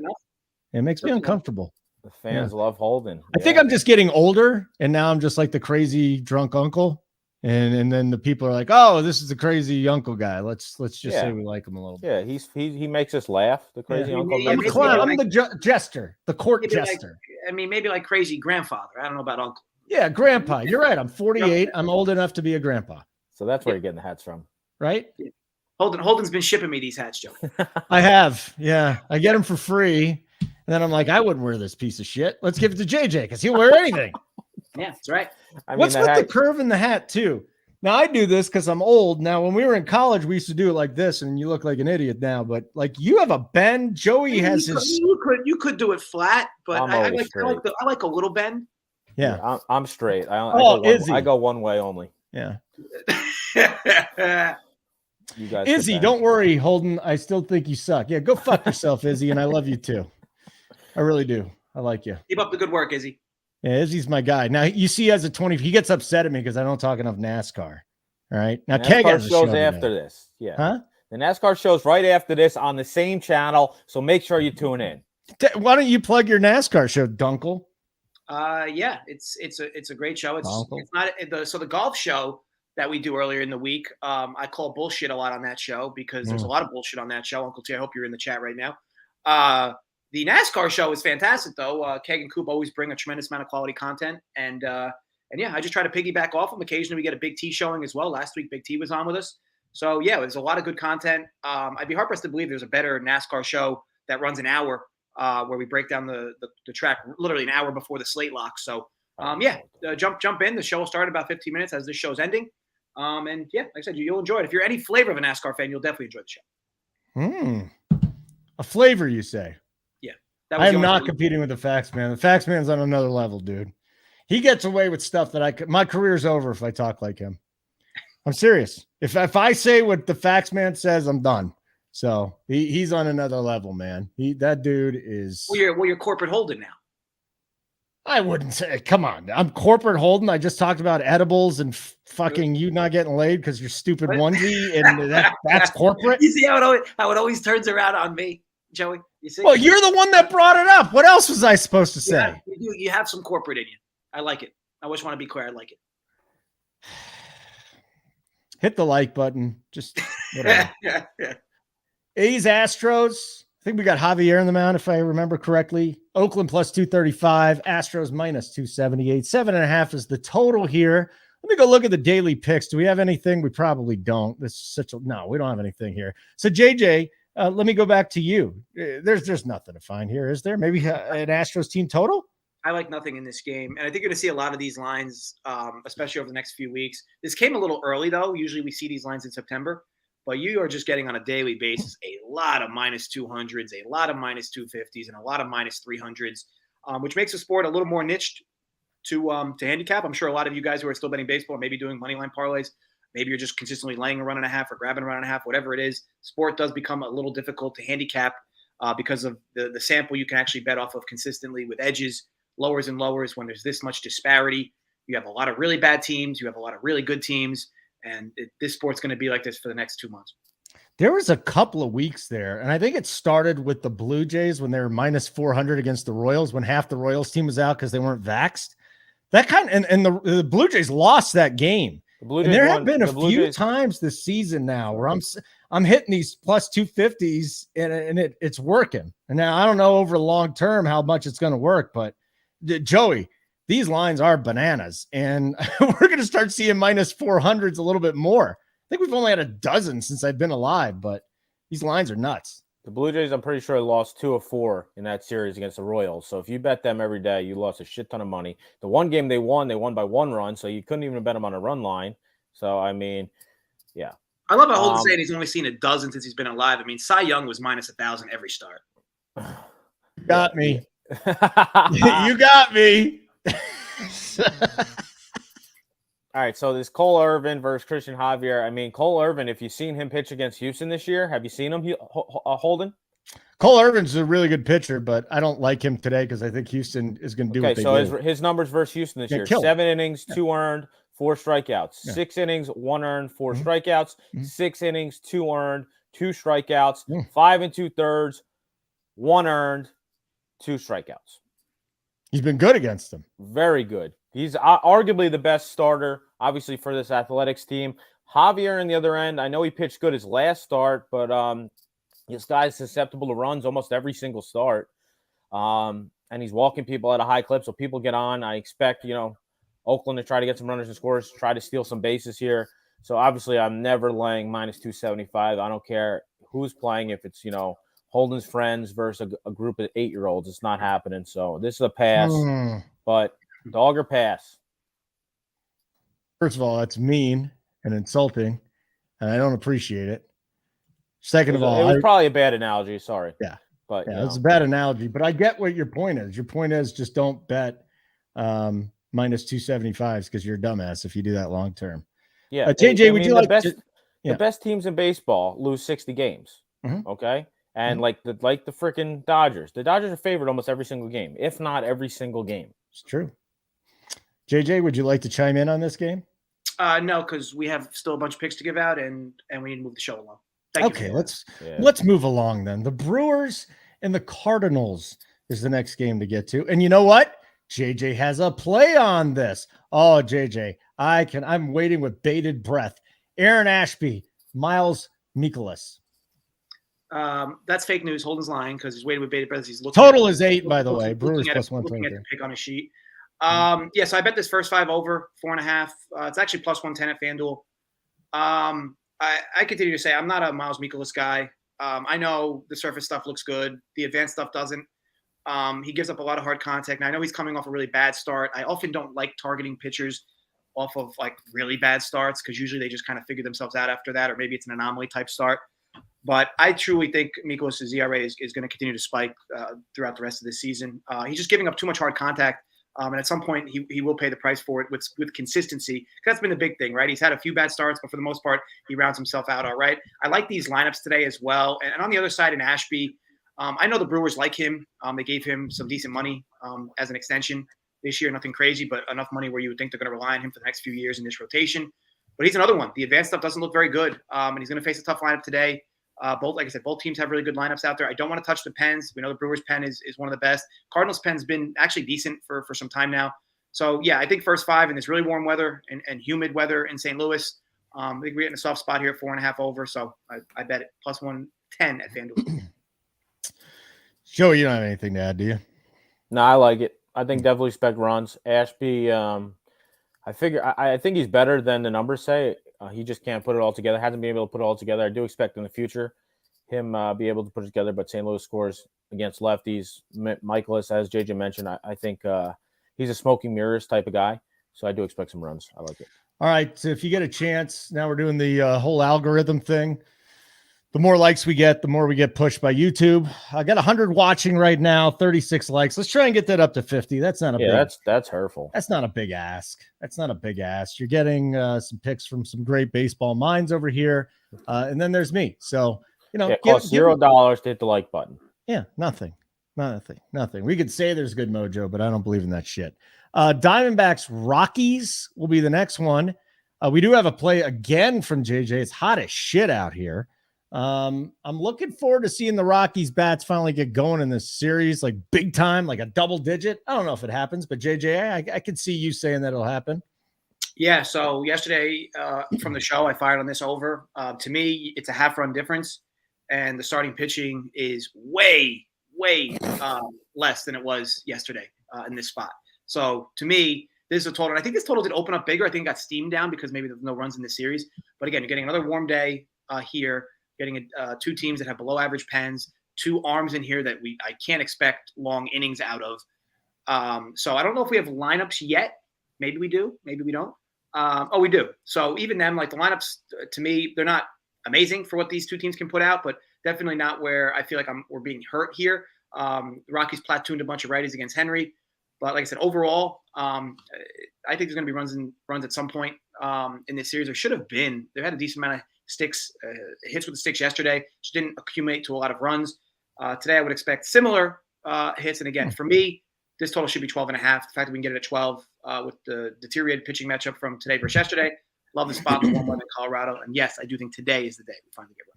It makes me uncomfortable. The fans love Holden. I think I'm just getting older, and now I'm just like the crazy drunk uncle. And then the people are like, "Oh, this is the crazy uncle guy. Let's just say we like him a little bit." Yeah, he makes us laugh. The crazy uncle. I'm a clown. I'm the jester, the court jester. Maybe like crazy grandfather. I don't know about uncle. Yeah, grandpa. You're right. I'm 48. I'm old enough to be a grandpa. So that's where you're getting the hats from, right? Yeah. Holden's been shipping me these hats, Joe. I have. Yeah, I get them for free, and then I'm like, I wouldn't wear this piece of shit. Let's give it to JJ because he'll wear anything. Yeah, that's right. What's with the curve in the hat too? Now I do this because I'm old. Now when we were in college, we used to do it like this, and you look like an idiot now. But like you have a bend. Joey has his. You could do it flat, but I like a little bend. Yeah, I'm straight. I go one way only. Yeah. You guys, Izzy, don't worry, Holden. I still think you suck. Yeah, go fuck yourself, Izzy, and I love you too. I really do. I like you. Keep up the good work, Izzy. Yeah, Izzy's my guy. Now you see, as a 20, he gets upset at me because I don't talk enough NASCAR. All right. Now Keg has a show after this. Yeah. Huh? The NASCAR show's right after this on the same channel. So make sure you tune in. Why don't you plug your NASCAR show, Dunkel? Yeah, it's a great show. It's not the golf show that we do earlier in the week. I call bullshit a lot on that show because there's a lot of bullshit on that show. Uncle T, I hope you're in the chat right now. The NASCAR show is fantastic though. Keg and Coop always bring a tremendous amount of quality content, and yeah, I just try to piggyback off them. Occasionally we get a Big T showing as well. Last week Big T was on with us, so yeah, there's a lot of good content. I'd be hard pressed to believe there's a better NASCAR show that runs an hour. Where we break down the track literally an hour before the slate lock. So, jump in. The show will start in about 15 minutes as this show's ending. And yeah, like I said, you'll enjoy it. If you're any flavor of a NASCAR fan, you'll definitely enjoy the show. A flavor, you say? Yeah. I am not competing with the Fax Man. The Fax Man's on another level, dude. He gets away with stuff that my career's over if I talk like him. I'm serious. If I say what the Fax Man says, I'm done. So he's on another level, man. That dude is. Well, you're corporate Holden now. I wouldn't say. Come on, I'm corporate Holden. I just talked about edibles and fucking you not getting laid because you're stupid onesie, and that's corporate. You see how it always turns around on me, Joey. You see? Well, you're the one that brought it up. What else was I supposed to say? You have some corporate in you. I like it. I just want to be clear. I like it. Hit the like button. Just whatever. Yeah. A's Astros. I think we got Javier in the mound, if I remember correctly. Oakland plus 235. Astros minus 278. 7.5 is the total here. Let me go look at the daily picks. Do we have anything? We probably don't. This is no, we don't have anything here. So JJ, let me go back to you. There's nothing to find here, is there? Maybe an Astros team total? I like nothing in this game. And I think you're going to see a lot of these lines, especially over the next few weeks. This came a little early, though. Usually we see these lines in September. But you are just getting on a daily basis a lot of minus 200s, a lot of minus 250s, and a lot of minus 300s, which makes the sport a little more niched to handicap. I'm sure a lot of you guys who are still betting baseball, maybe doing money line parlays, maybe you're just consistently laying a run and a half or grabbing a run and a half, whatever it is. Sport does become a little difficult to handicap because of the sample you can actually bet off of consistently with edges, lowers and lowers. When there's this much disparity, you have a lot of really bad teams, you have a lot of really good teams. And this sport's going to be like this for the next 2 months. There was a couple of weeks there, and I think it started with the Blue Jays when they were minus 400 against the Royals, when half the Royals team was out because they weren't vaxxed. That and the Blue Jays lost that game. There have been a few times this season now where I'm hitting these plus 250s and it's working. And now I don't know over long term how much it's going to work, but Joey, these lines are bananas, and we're going to start seeing minus 400s a little bit more. I think we've only had a dozen since I've been alive, but these lines are nuts. The Blue Jays, I'm pretty sure, lost 2 of 4 in that series against the Royals. So if you bet them every day, you lost a shit ton of money. The one game they won by 1 run, so you couldn't even bet them on a run line. So, I mean, yeah. I love how Holden's saying he's only seen a dozen since he's been alive. I mean, Cy Young was minus 1,000 every start. Got me. You got me. All right, so this Cole Irvin versus Christian Javier. I mean, Cole Irvin, if you've seen him pitch against Houston this year, have you seen him, Holden? Cole Irvin's a really good pitcher, but I don't like him today because I think Houston is going to do what they do. Okay, so his numbers versus Houston this year: 7 innings, 2 earned, 4 strikeouts. 6 innings, 1 earned, 4 strikeouts. 6 innings, 2 earned, 2 strikeouts. 5 2/3, 1 earned, 2 strikeouts. He's been good against them. Very good. He's arguably the best starter, obviously, for this Athletics team. Javier on the other end, I know he pitched good his last start, but this guy's susceptible to runs almost every single start. And he's walking people at a high clip, so people get on. I expect, Oakland to try to get some runners and scores, try to steal some bases here. So, obviously, I'm never laying minus 275. I don't care who's playing, if it's, Holden's friends versus a group of 8-year-olds. It's not happening. So, this is a pass. But dog or pass? First of all, that's mean and insulting, and I don't appreciate it. Second of all, it was probably a bad analogy. Sorry. Yeah. But yeah, it's a bad analogy, but I get what your point is. Your point is just don't bet minus 275s because you're a dumbass if you do that long term. Yeah. JJ, would you like the best teams in baseball lose 60 games. Okay. And like the freaking Dodgers. The Dodgers are favored almost every single game, if not every single game. It's true. JJ, would you like to chime in on this game? No, because we have still a bunch of picks to give out, and we need to move the show along. Okay, let's move along then. The Brewers and the Cardinals is the next game to get to. And you know what? JJ has a play on this. Oh, JJ, I'm waiting with bated breath. Aaron Ashby, Miles Mikolas. That's fake news. Holden's lying because he's waiting with bated breath. He's looking. Total is 8, by the way. Brewers plus 123. Looking at the pick on a sheet. So I bet this first 5 over 4.5. It's actually plus 110 at FanDuel. I continue to say I'm not a Miles Mikolas guy. I know the surface stuff looks good. The advanced stuff doesn't. He gives up a lot of hard contact. And I know he's coming off a really bad start. I often don't like targeting pitchers off of like really bad starts because usually they just kind of figure themselves out after that, or maybe it's an anomaly type start. But I truly think Mikolas' ERA is going to continue to spike throughout the rest of the season. He's just giving up too much hard contact. And at some point, he will pay the price for it with consistency. That's been the big thing, right? He's had a few bad starts, but for the most part, he rounds himself out all right. I like these lineups today as well. And on the other side, in Ashby, I know the Brewers like him. They gave him some decent money as an extension this year. Nothing crazy, but enough money where you would think they're going to rely on him for the next few years in this rotation. But he's another one. The advanced stuff doesn't look very good, and he's going to face a tough lineup today. Like I said, both teams have really good lineups out there. I don't want to touch the pens. We know the Brewers pen is one of the best. Cardinals pen's been actually decent for some time now. So, yeah, I think first 5 in this really warm weather and humid weather in St. Louis. I think we're getting a soft spot here at 4.5 over. So I bet it plus 110 at FanDuel. Joey, you don't have anything to add, do you? No, I like it. I think definitely expect runs. Ashby, I think he's better than the numbers say. He just can't put it all together. Hasn't been able to put it all together. I do expect in the future him be able to put it together. But St. Louis scores against lefties. Mikolas, as JJ mentioned, I think he's a smoking mirrors type of guy. So I do expect some runs. I like it. All right. So if you get a chance, now we're doing the whole algorithm thing. The more likes we get, the more we get pushed by YouTube. I got 100 watching right now, 36 likes. Let's try and get that up to 50. That's not a big. That's hurtful. That's not a big ask. That's not a big ask. You're getting some picks from some great baseball minds over here, and then there's me. So it costs $0 to hit the like button. Yeah, nothing. We could say there's good mojo, but I don't believe in that shit. Diamondbacks Rockies will be the next one. We do have a play again from JJ. It's hot as shit out here. I'm looking forward to seeing the Rockies bats finally get going in this series, like big time, like a double digit. I don't know if it happens, but JJ, I could see you saying that it'll happen. Yeah. So yesterday from the show, I fired on this over. To me, it's a half run difference, and the starting pitching is way less than it was yesterday in this spot. So to me, this is a total. And I think this total did open up bigger. I think it got steamed down because maybe there's no runs in this series. But again, you're getting another warm day here. getting two teams that have below average pens, two arms in here that I can't expect long innings out of. So I don't know if we have lineups yet. Maybe we do. Maybe we don't. We do. So even them, like the lineups, to me, they're not amazing for what these two teams can put out, but definitely not where I feel like we're being hurt here. The Rockies platooned a bunch of righties against Henry. But like I said, overall, I think there's going to be runs at some point in this series. There should have been. They had a decent amount of hits with the sticks yesterday. Just didn't accumulate to a lot of runs. Today, I would expect similar hits. And again, for me, this total should be 12.5. The fact that we can get it at 12 with the deteriorated pitching matchup from today versus yesterday. Love the spot with one more than Colorado. And yes, I do think today is the day we finally get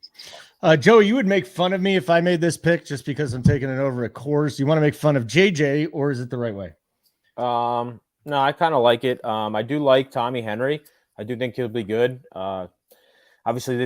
runs. Joey, you would make fun of me if I made this pick just because I'm taking it over at Coors. Do you want to make fun of JJ, or is it the right way? No, I kind of like it. I do like Tommy Henry. I do think he'll be good. Obviously,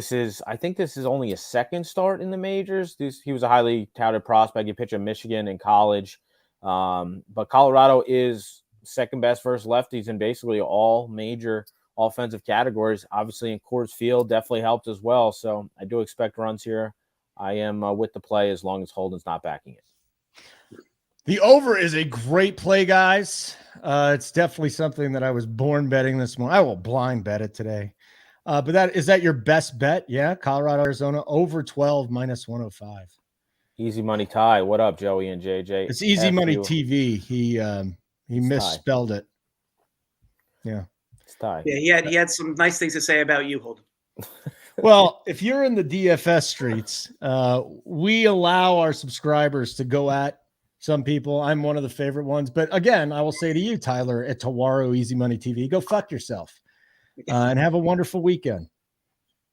I think this is only a second start in the majors. He was a highly touted prospect. He pitched at Michigan in college. But Colorado is second best versus lefties in basically all major offensive categories. Obviously, in Coors Field definitely helped as well. So I do expect runs here. I am with the play as long as Holden's not backing it. The over is a great play, guys. It's definitely something that I was born betting this morning. I will blind bet it today. But is that your best bet? Yeah, Colorado, Arizona, over 12 minus 105. Easy money tie. What up, Joey and JJ? It's easy money TV. He misspelled it. Yeah. It's tie. Yeah, he had some nice things to say about you, Holden. Well, if you're in the DFS streets, we allow our subscribers to go at some people. I'm one of the favorite ones. But again, I will say to you, Tyler, at Tawaro Easy Money TV, go fuck yourself and have a wonderful weekend.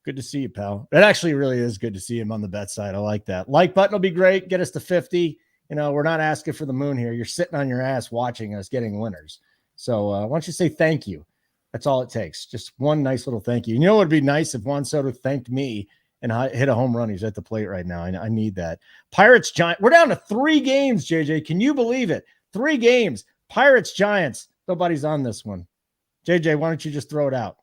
Good to see you, pal. It actually really is good to see him on the bet side. I like that. Like button will be great. Get us to 50. We're not asking for the moon here. You're sitting on your ass watching us getting winners. So why don't you say thank you? That's all it takes. Just one nice little thank you. You know what would be nice if Juan Soto thanked me and hit a home run. He's at the plate right now. I need that. Pirates, Giants. We're down to 3 games, JJ. Can you believe it? 3 games. Pirates, Giants. Nobody's on this one. JJ, why don't you just throw it out?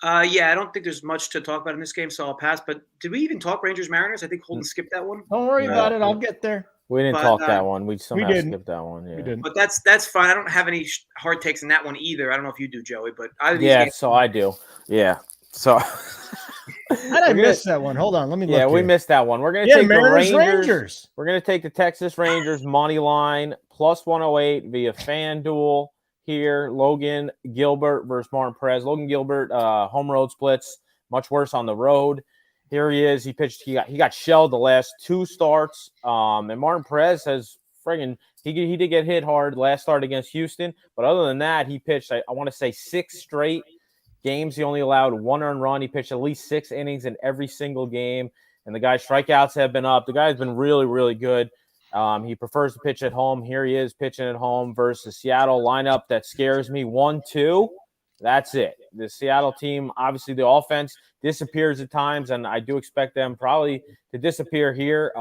Yeah, I don't think there's much to talk about in this game, so I'll pass. But did we even talk Rangers Mariners? I think Holden skipped that one. Don't worry about it. I'll get there. We didn't talk that one. We somehow skipped that one. Yeah. We didn't. But that's fine. I don't have any hard takes in that one either. I don't know if you do, Joey. But so I do. Yeah. So I missed that one. Hold on. Let me look. Yeah, we missed that one. We're going to take Mariners, the Rangers. We're going to take the Texas Rangers money line plus 108 via FanDuel here. Logan Gilbert versus Martin Perez. Logan Gilbert, home road splits, much worse on the road. Here he is. He pitched. He got shelled the last 2 starts. And Martin Perez has he did get hit hard last start against Houston. But other than that, he pitched, I want to say 6 straight games. He only allowed 1 earned run. He pitched at least 6 innings in every single game. And the guy's strikeouts have been up. The guy's been really, really good. He prefers to pitch at home. Here he is pitching at home versus Seattle lineup that scares me. 1-2. That's it. The Seattle team, obviously the offense disappears at times, and I do expect them probably to disappear here.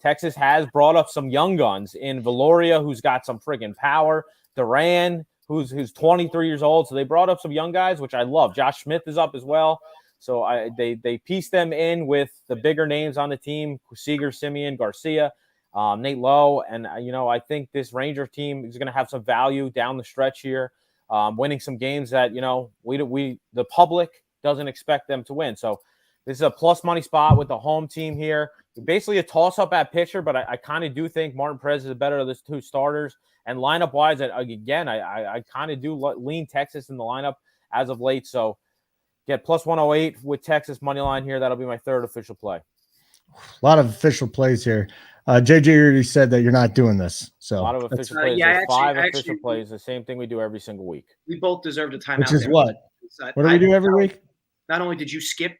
Texas has brought up some young guns in Valoria, who's got some friggin' power. Duran, who's 23 years old. So they brought up some young guys, which I love. Josh Smith is up as well. So they pieced them in with the bigger names on the team, Seager, Simeon, Garcia, Nate Lowe. And, I think this Ranger team is going to have some value down the stretch here, winning some games that, the public doesn't expect them to win. So this is a plus money spot with the home team here. Basically a toss-up at pitcher, but I kind of do think Martin Perez is the better of the 2 starters. And lineup-wise, again, I kind of do lean Texas in the lineup as of late. So get plus 108 with Texas money line here. That'll be my 3rd official play. A lot of official plays here. JJ already said that you're not doing this. So a lot of official plays. There's 5 official plays. The same thing we do every single week. We both deserved a timeout. Which is what? What do we do every week? Not only did you skip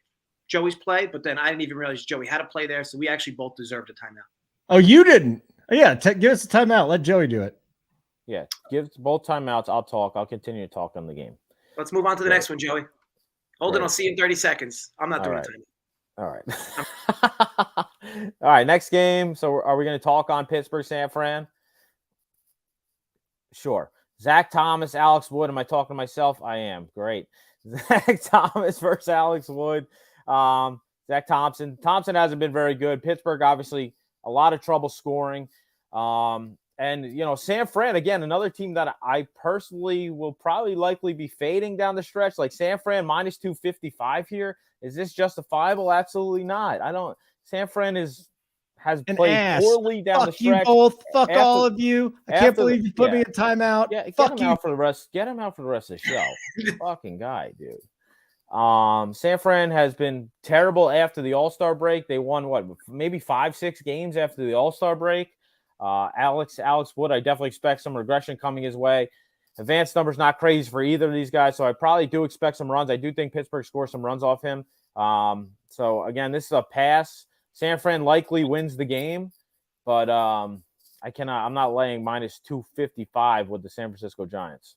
Joey's play, but then I didn't even realize Joey had a play there. So we actually both deserved a timeout. Oh, you didn't? Oh, yeah. Give us a timeout. Let Joey do it. Yeah. Give both timeouts. I'll talk. I'll continue to talk on the game. Let's move on to the next one, Joey. Holden, I'll see you in 30 seconds. I'm not doing a timeout. All right. All right. Next game. So are we going to talk on Pittsburgh, San Fran? Sure. Zach Thomas, Alex Wood. Am I talking to myself? I am. Great. Zach Thomas versus Alex Wood. Zach Thompson. Thompson hasn't been very good. Pittsburgh, obviously, a lot of trouble scoring. And, San Fran, again, another team that I personally will probably likely be fading down the stretch. Like San Fran minus 255 here. Is this justifiable? Absolutely not. San Fran has played poorly down the stretch. Fuck you both. Fuck all of you. I can't believe you put me in timeout. Yeah, fuck get him out for the rest. Get him out for the rest of the show. Fucking guy, dude. San Fran has been terrible after the All-Star break. They won maybe 5-6 games after the All-Star break. Alex Wood, I definitely expect some regression coming his way. Advanced numbers not crazy for either of these guys, so I probably do expect some runs. I do think Pittsburgh scores some runs off him. So again, this is a pass. San Fran likely wins the game, but I'm not laying minus 255 with the San Francisco Giants.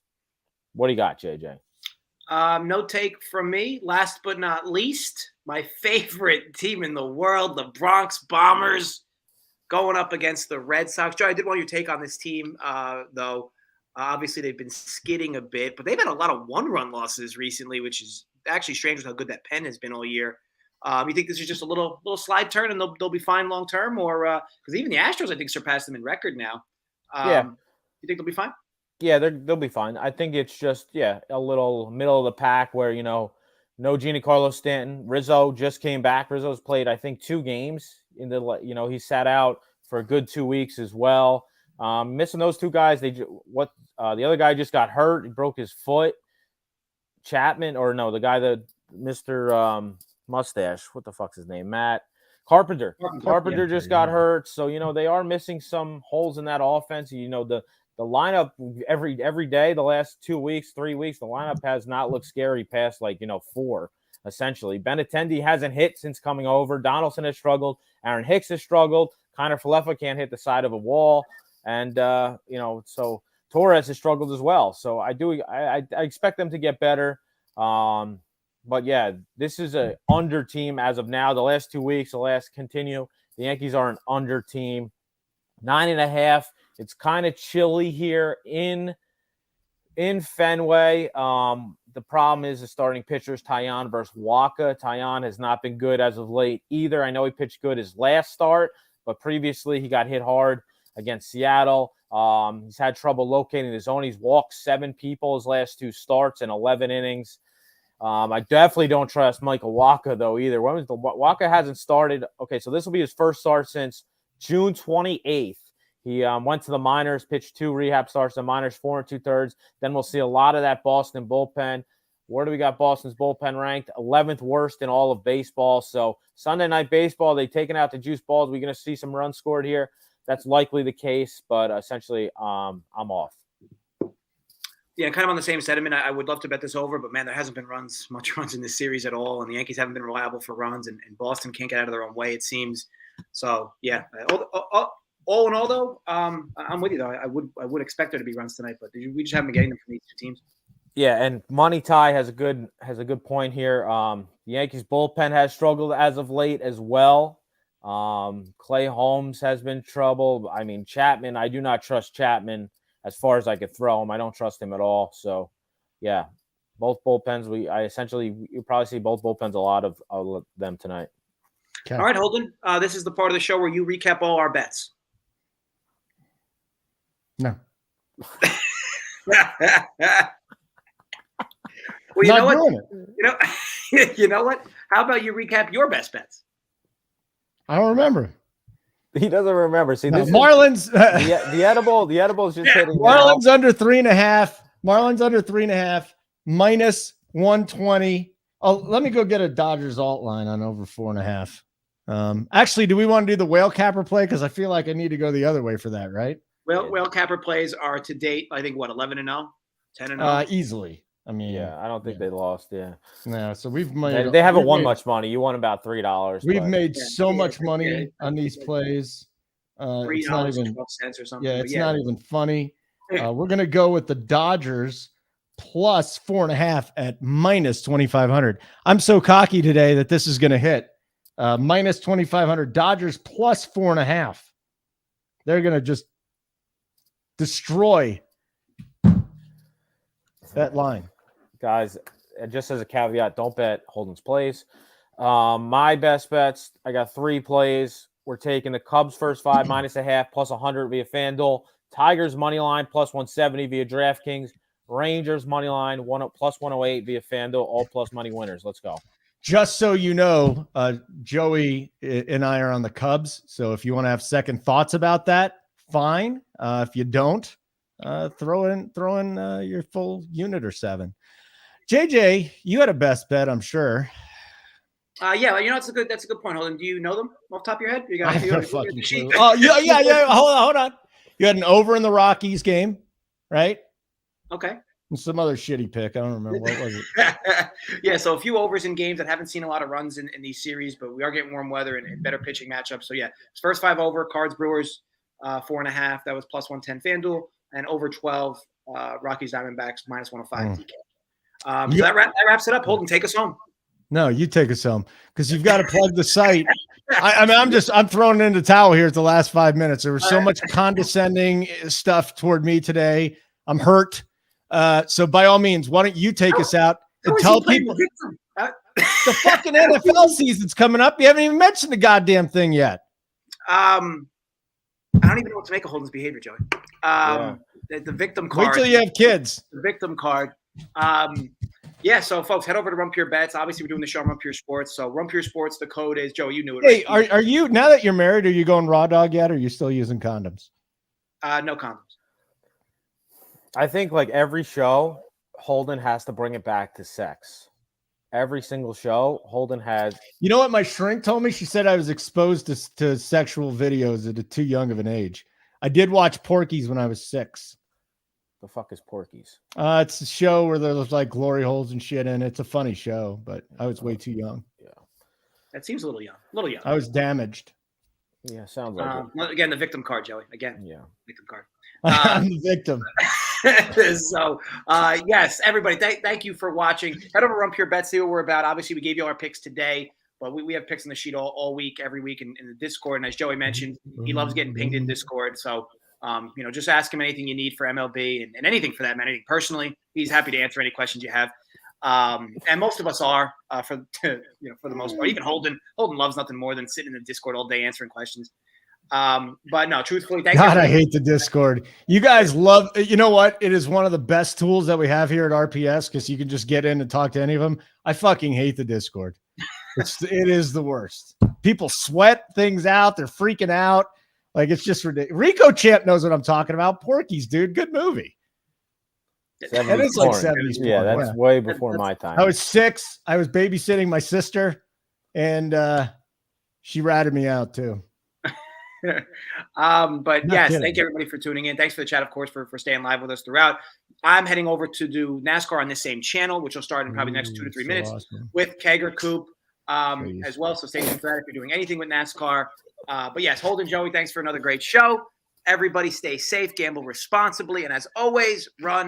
What do you got, JJ? No take from me. Last but not least, my favorite team in the world, the Bronx Bombers, going up against the Red Sox. Joe, I did want your take on this team, though. Obviously, they've been skidding a bit, but they've had a lot of one-run losses recently, which is actually strange with how good that pen has been all year. You think this is just a little slide turn and they'll be fine long term, or because even the Astros, I think, surpassed them in record now. You think they'll be fine? Yeah, they'll be fine. I think it's just a little middle of the pack where no Giancarlo Stanton. Rizzo just came back. Rizzo's played I think 2 games in the he sat out for a good 2 weeks as well. Missing those 2 guys. The other guy just got hurt. He broke his foot. Chapman, or no, the guy that Mr. Mustache. What the fuck's his name? Matt Carpenter. Carpenter just got hurt. So they are missing some holes in that offense. The lineup every day, the last 2 weeks, 3 weeks, the lineup has not looked scary past 4, essentially. Benintendi hasn't hit since coming over. Donaldson has struggled. Aaron Hicks has struggled. Connor Falefa can't hit the side of a wall. And, so Torres has struggled as well. So I expect them to get better. But yeah, this is an under team as of now. The last 2 weeks, continue. The Yankees are an under team. 9.5. It's kind of chilly here in Fenway. The problem is the starting pitchers, Taillon versus Waka. Taillon has not been good as of late either. I know he pitched good his last start, but previously he got hit hard against Seattle. He's had trouble locating the zone. He's walked 7 people his last 2 starts in 11 innings. I definitely don't trust Michael Waka, though, either. Waka hasn't started. Okay, so this will be his first start since June 28th. He went to the minors, pitched 2 rehab starts in the minors, 4 2/3. Then we'll see a lot of that Boston bullpen. Where do we got Boston's bullpen ranked? 11th worst in all of baseball. So Sunday Night Baseball, they've taken out the juice balls. We're going to see some runs scored here. That's likely the case, but essentially I'm off. Yeah, kind of on the same sentiment. I would love to bet this over, but man, there hasn't been much runs in this series at all, and the Yankees haven't been reliable for runs, and Boston can't get out of their own way, it seems. So yeah, all in all, though, I'm with you. Though I would expect there to be runs tonight, but we just haven't been getting them from these 2 teams. Yeah, and Money Ty has a good point here. The Yankees bullpen has struggled as of late as well. Clay Holmes has been trouble. I mean, Chapman, I do not trust Chapman as far as I could throw him. I don't trust him at all. So, yeah, both bullpens. You probably see both bullpens, a lot of them tonight. Okay. All right, Holden. This is the part of the show where you recap all our bets. No. Well, you know what? How about you recap your best bets? I don't remember. He doesn't remember. See, this Marlins. The edible is just hitting. Marlins under 3.5. Marlins under 3.5. Minus 120. Oh, let me go get a Dodgers alt line on over 4.5. Actually, do we want to do the whale capper play? Because I feel like I need to go the other way for that, right? Whale capper plays are to date, I think, 11-0, 10-0, easily. I mean, I don't think they lost. Yeah, no. So we've made. They haven't won much money. You won about $3. We've made so much money on these plays. It's not even $0.12 or something. Yeah, it's not even funny. We're gonna go with the Dodgers plus 4.5 at minus 2,500. I'm so cocky today that this is gonna hit. Minus 2,500. Dodgers plus 4.5. They're gonna just destroy that line. Guys, just as a caveat, don't bet Holden's plays. My best bets, I got 3 plays. We're taking the Cubs first 5 -1/2 plus 100 via FanDuel. Tigers money line plus 170 via DraftKings. Rangers money line plus 108 via FanDuel. All plus money winners. Let's go. Just so you know, Joey and I are on the Cubs. So if you want to have second thoughts about that, fine. If you don't, throw in your full unit or 7. JJ, you had a best bet, I'm sure. Yeah, that's a good point, Holden. Do you know them off the top of your head? You got I have no fucking clue. Oh, yeah. Hold on. You had an over in the Rockies game, right? Okay. And some other shitty pick. I don't remember. What was it? Yeah, so a few overs in games that haven't seen a lot of runs in these series, but we are getting warm weather and better pitching matchups. So, yeah, first 5 over, Cards, Brewers, 4.5. That was plus 110 FanDuel. And over 12, Rockies, Diamondbacks, minus 105 DK. So that wraps it up. Holden, take us home. No, you take us home because you've got to plug the site. I mean, I'm throwing in the towel here at the last 5 minutes. There was so much condescending stuff toward me today. I'm hurt. So by all means, why don't you take us out and tell people the fucking NFL season's coming up. You haven't even mentioned the goddamn thing yet. I don't even know what to make of Holden's behavior, Joey. The victim card. Wait till you have kids. The victim card. Yeah, so folks, head over to Run Pure Bets. Obviously, we're doing the show on Run Pure Sports. So Run Pure Sports, the code is, Joey, you knew it. Hey, are you, now that you're married, are you going raw dog yet, or are you still using condoms? No condoms. I think like every show, Holden has to bring it back to sex. Every single show, Holden has. You know what my shrink told me? She said I was exposed to sexual videos at a too young of an age. I did watch Porky's when I was 6. The fuck is Porky's? It's a show where there's like glory holes and shit in it. It's a funny show, but I was way too young. Yeah. That seems a little young. I was damaged. Yeah, sounds like it. Again, the victim card, Joey. Again, Yeah. Victim card. I'm the victim. So, yes, everybody, thank you for watching. Head over to Run Pure Bets, see what we're about. Obviously, we gave you our picks today, but we have picks on the sheet all week, every week in the Discord. And as Joey mentioned, he loves getting pinged in Discord. So, just ask him anything you need for MLB and anything for that, man. Anything personally, he's happy to answer any questions you have. And most of us are for the most part. Even Holden loves nothing more than sitting in the Discord all day answering questions. But no, truthfully, thank you. I hate the Discord. You guys love, you know what? It is one of the best tools that we have here at RPS because you can just get in and talk to any of them. I fucking hate the Discord. It is the worst. People sweat things out. They're freaking out. Like, it's just ridiculous. Rico Champ knows what I'm talking about. Porky's, dude. Good movie. That is like 70s. Yeah, that's way before my time. I was 6. I was babysitting my sister, and she ratted me out too. But yes, thank you everybody for tuning in. Thanks for the chat, of course, for staying live with us throughout. I'm heading over to do NASCAR on this same channel, which will start in probably the next 2 to 3 minutes with Keg or Coop as well. So stay tuned for that if you're doing anything with NASCAR. But yes, Holden, Joey, thanks for another great show. Everybody stay safe, gamble responsibly, and as always, run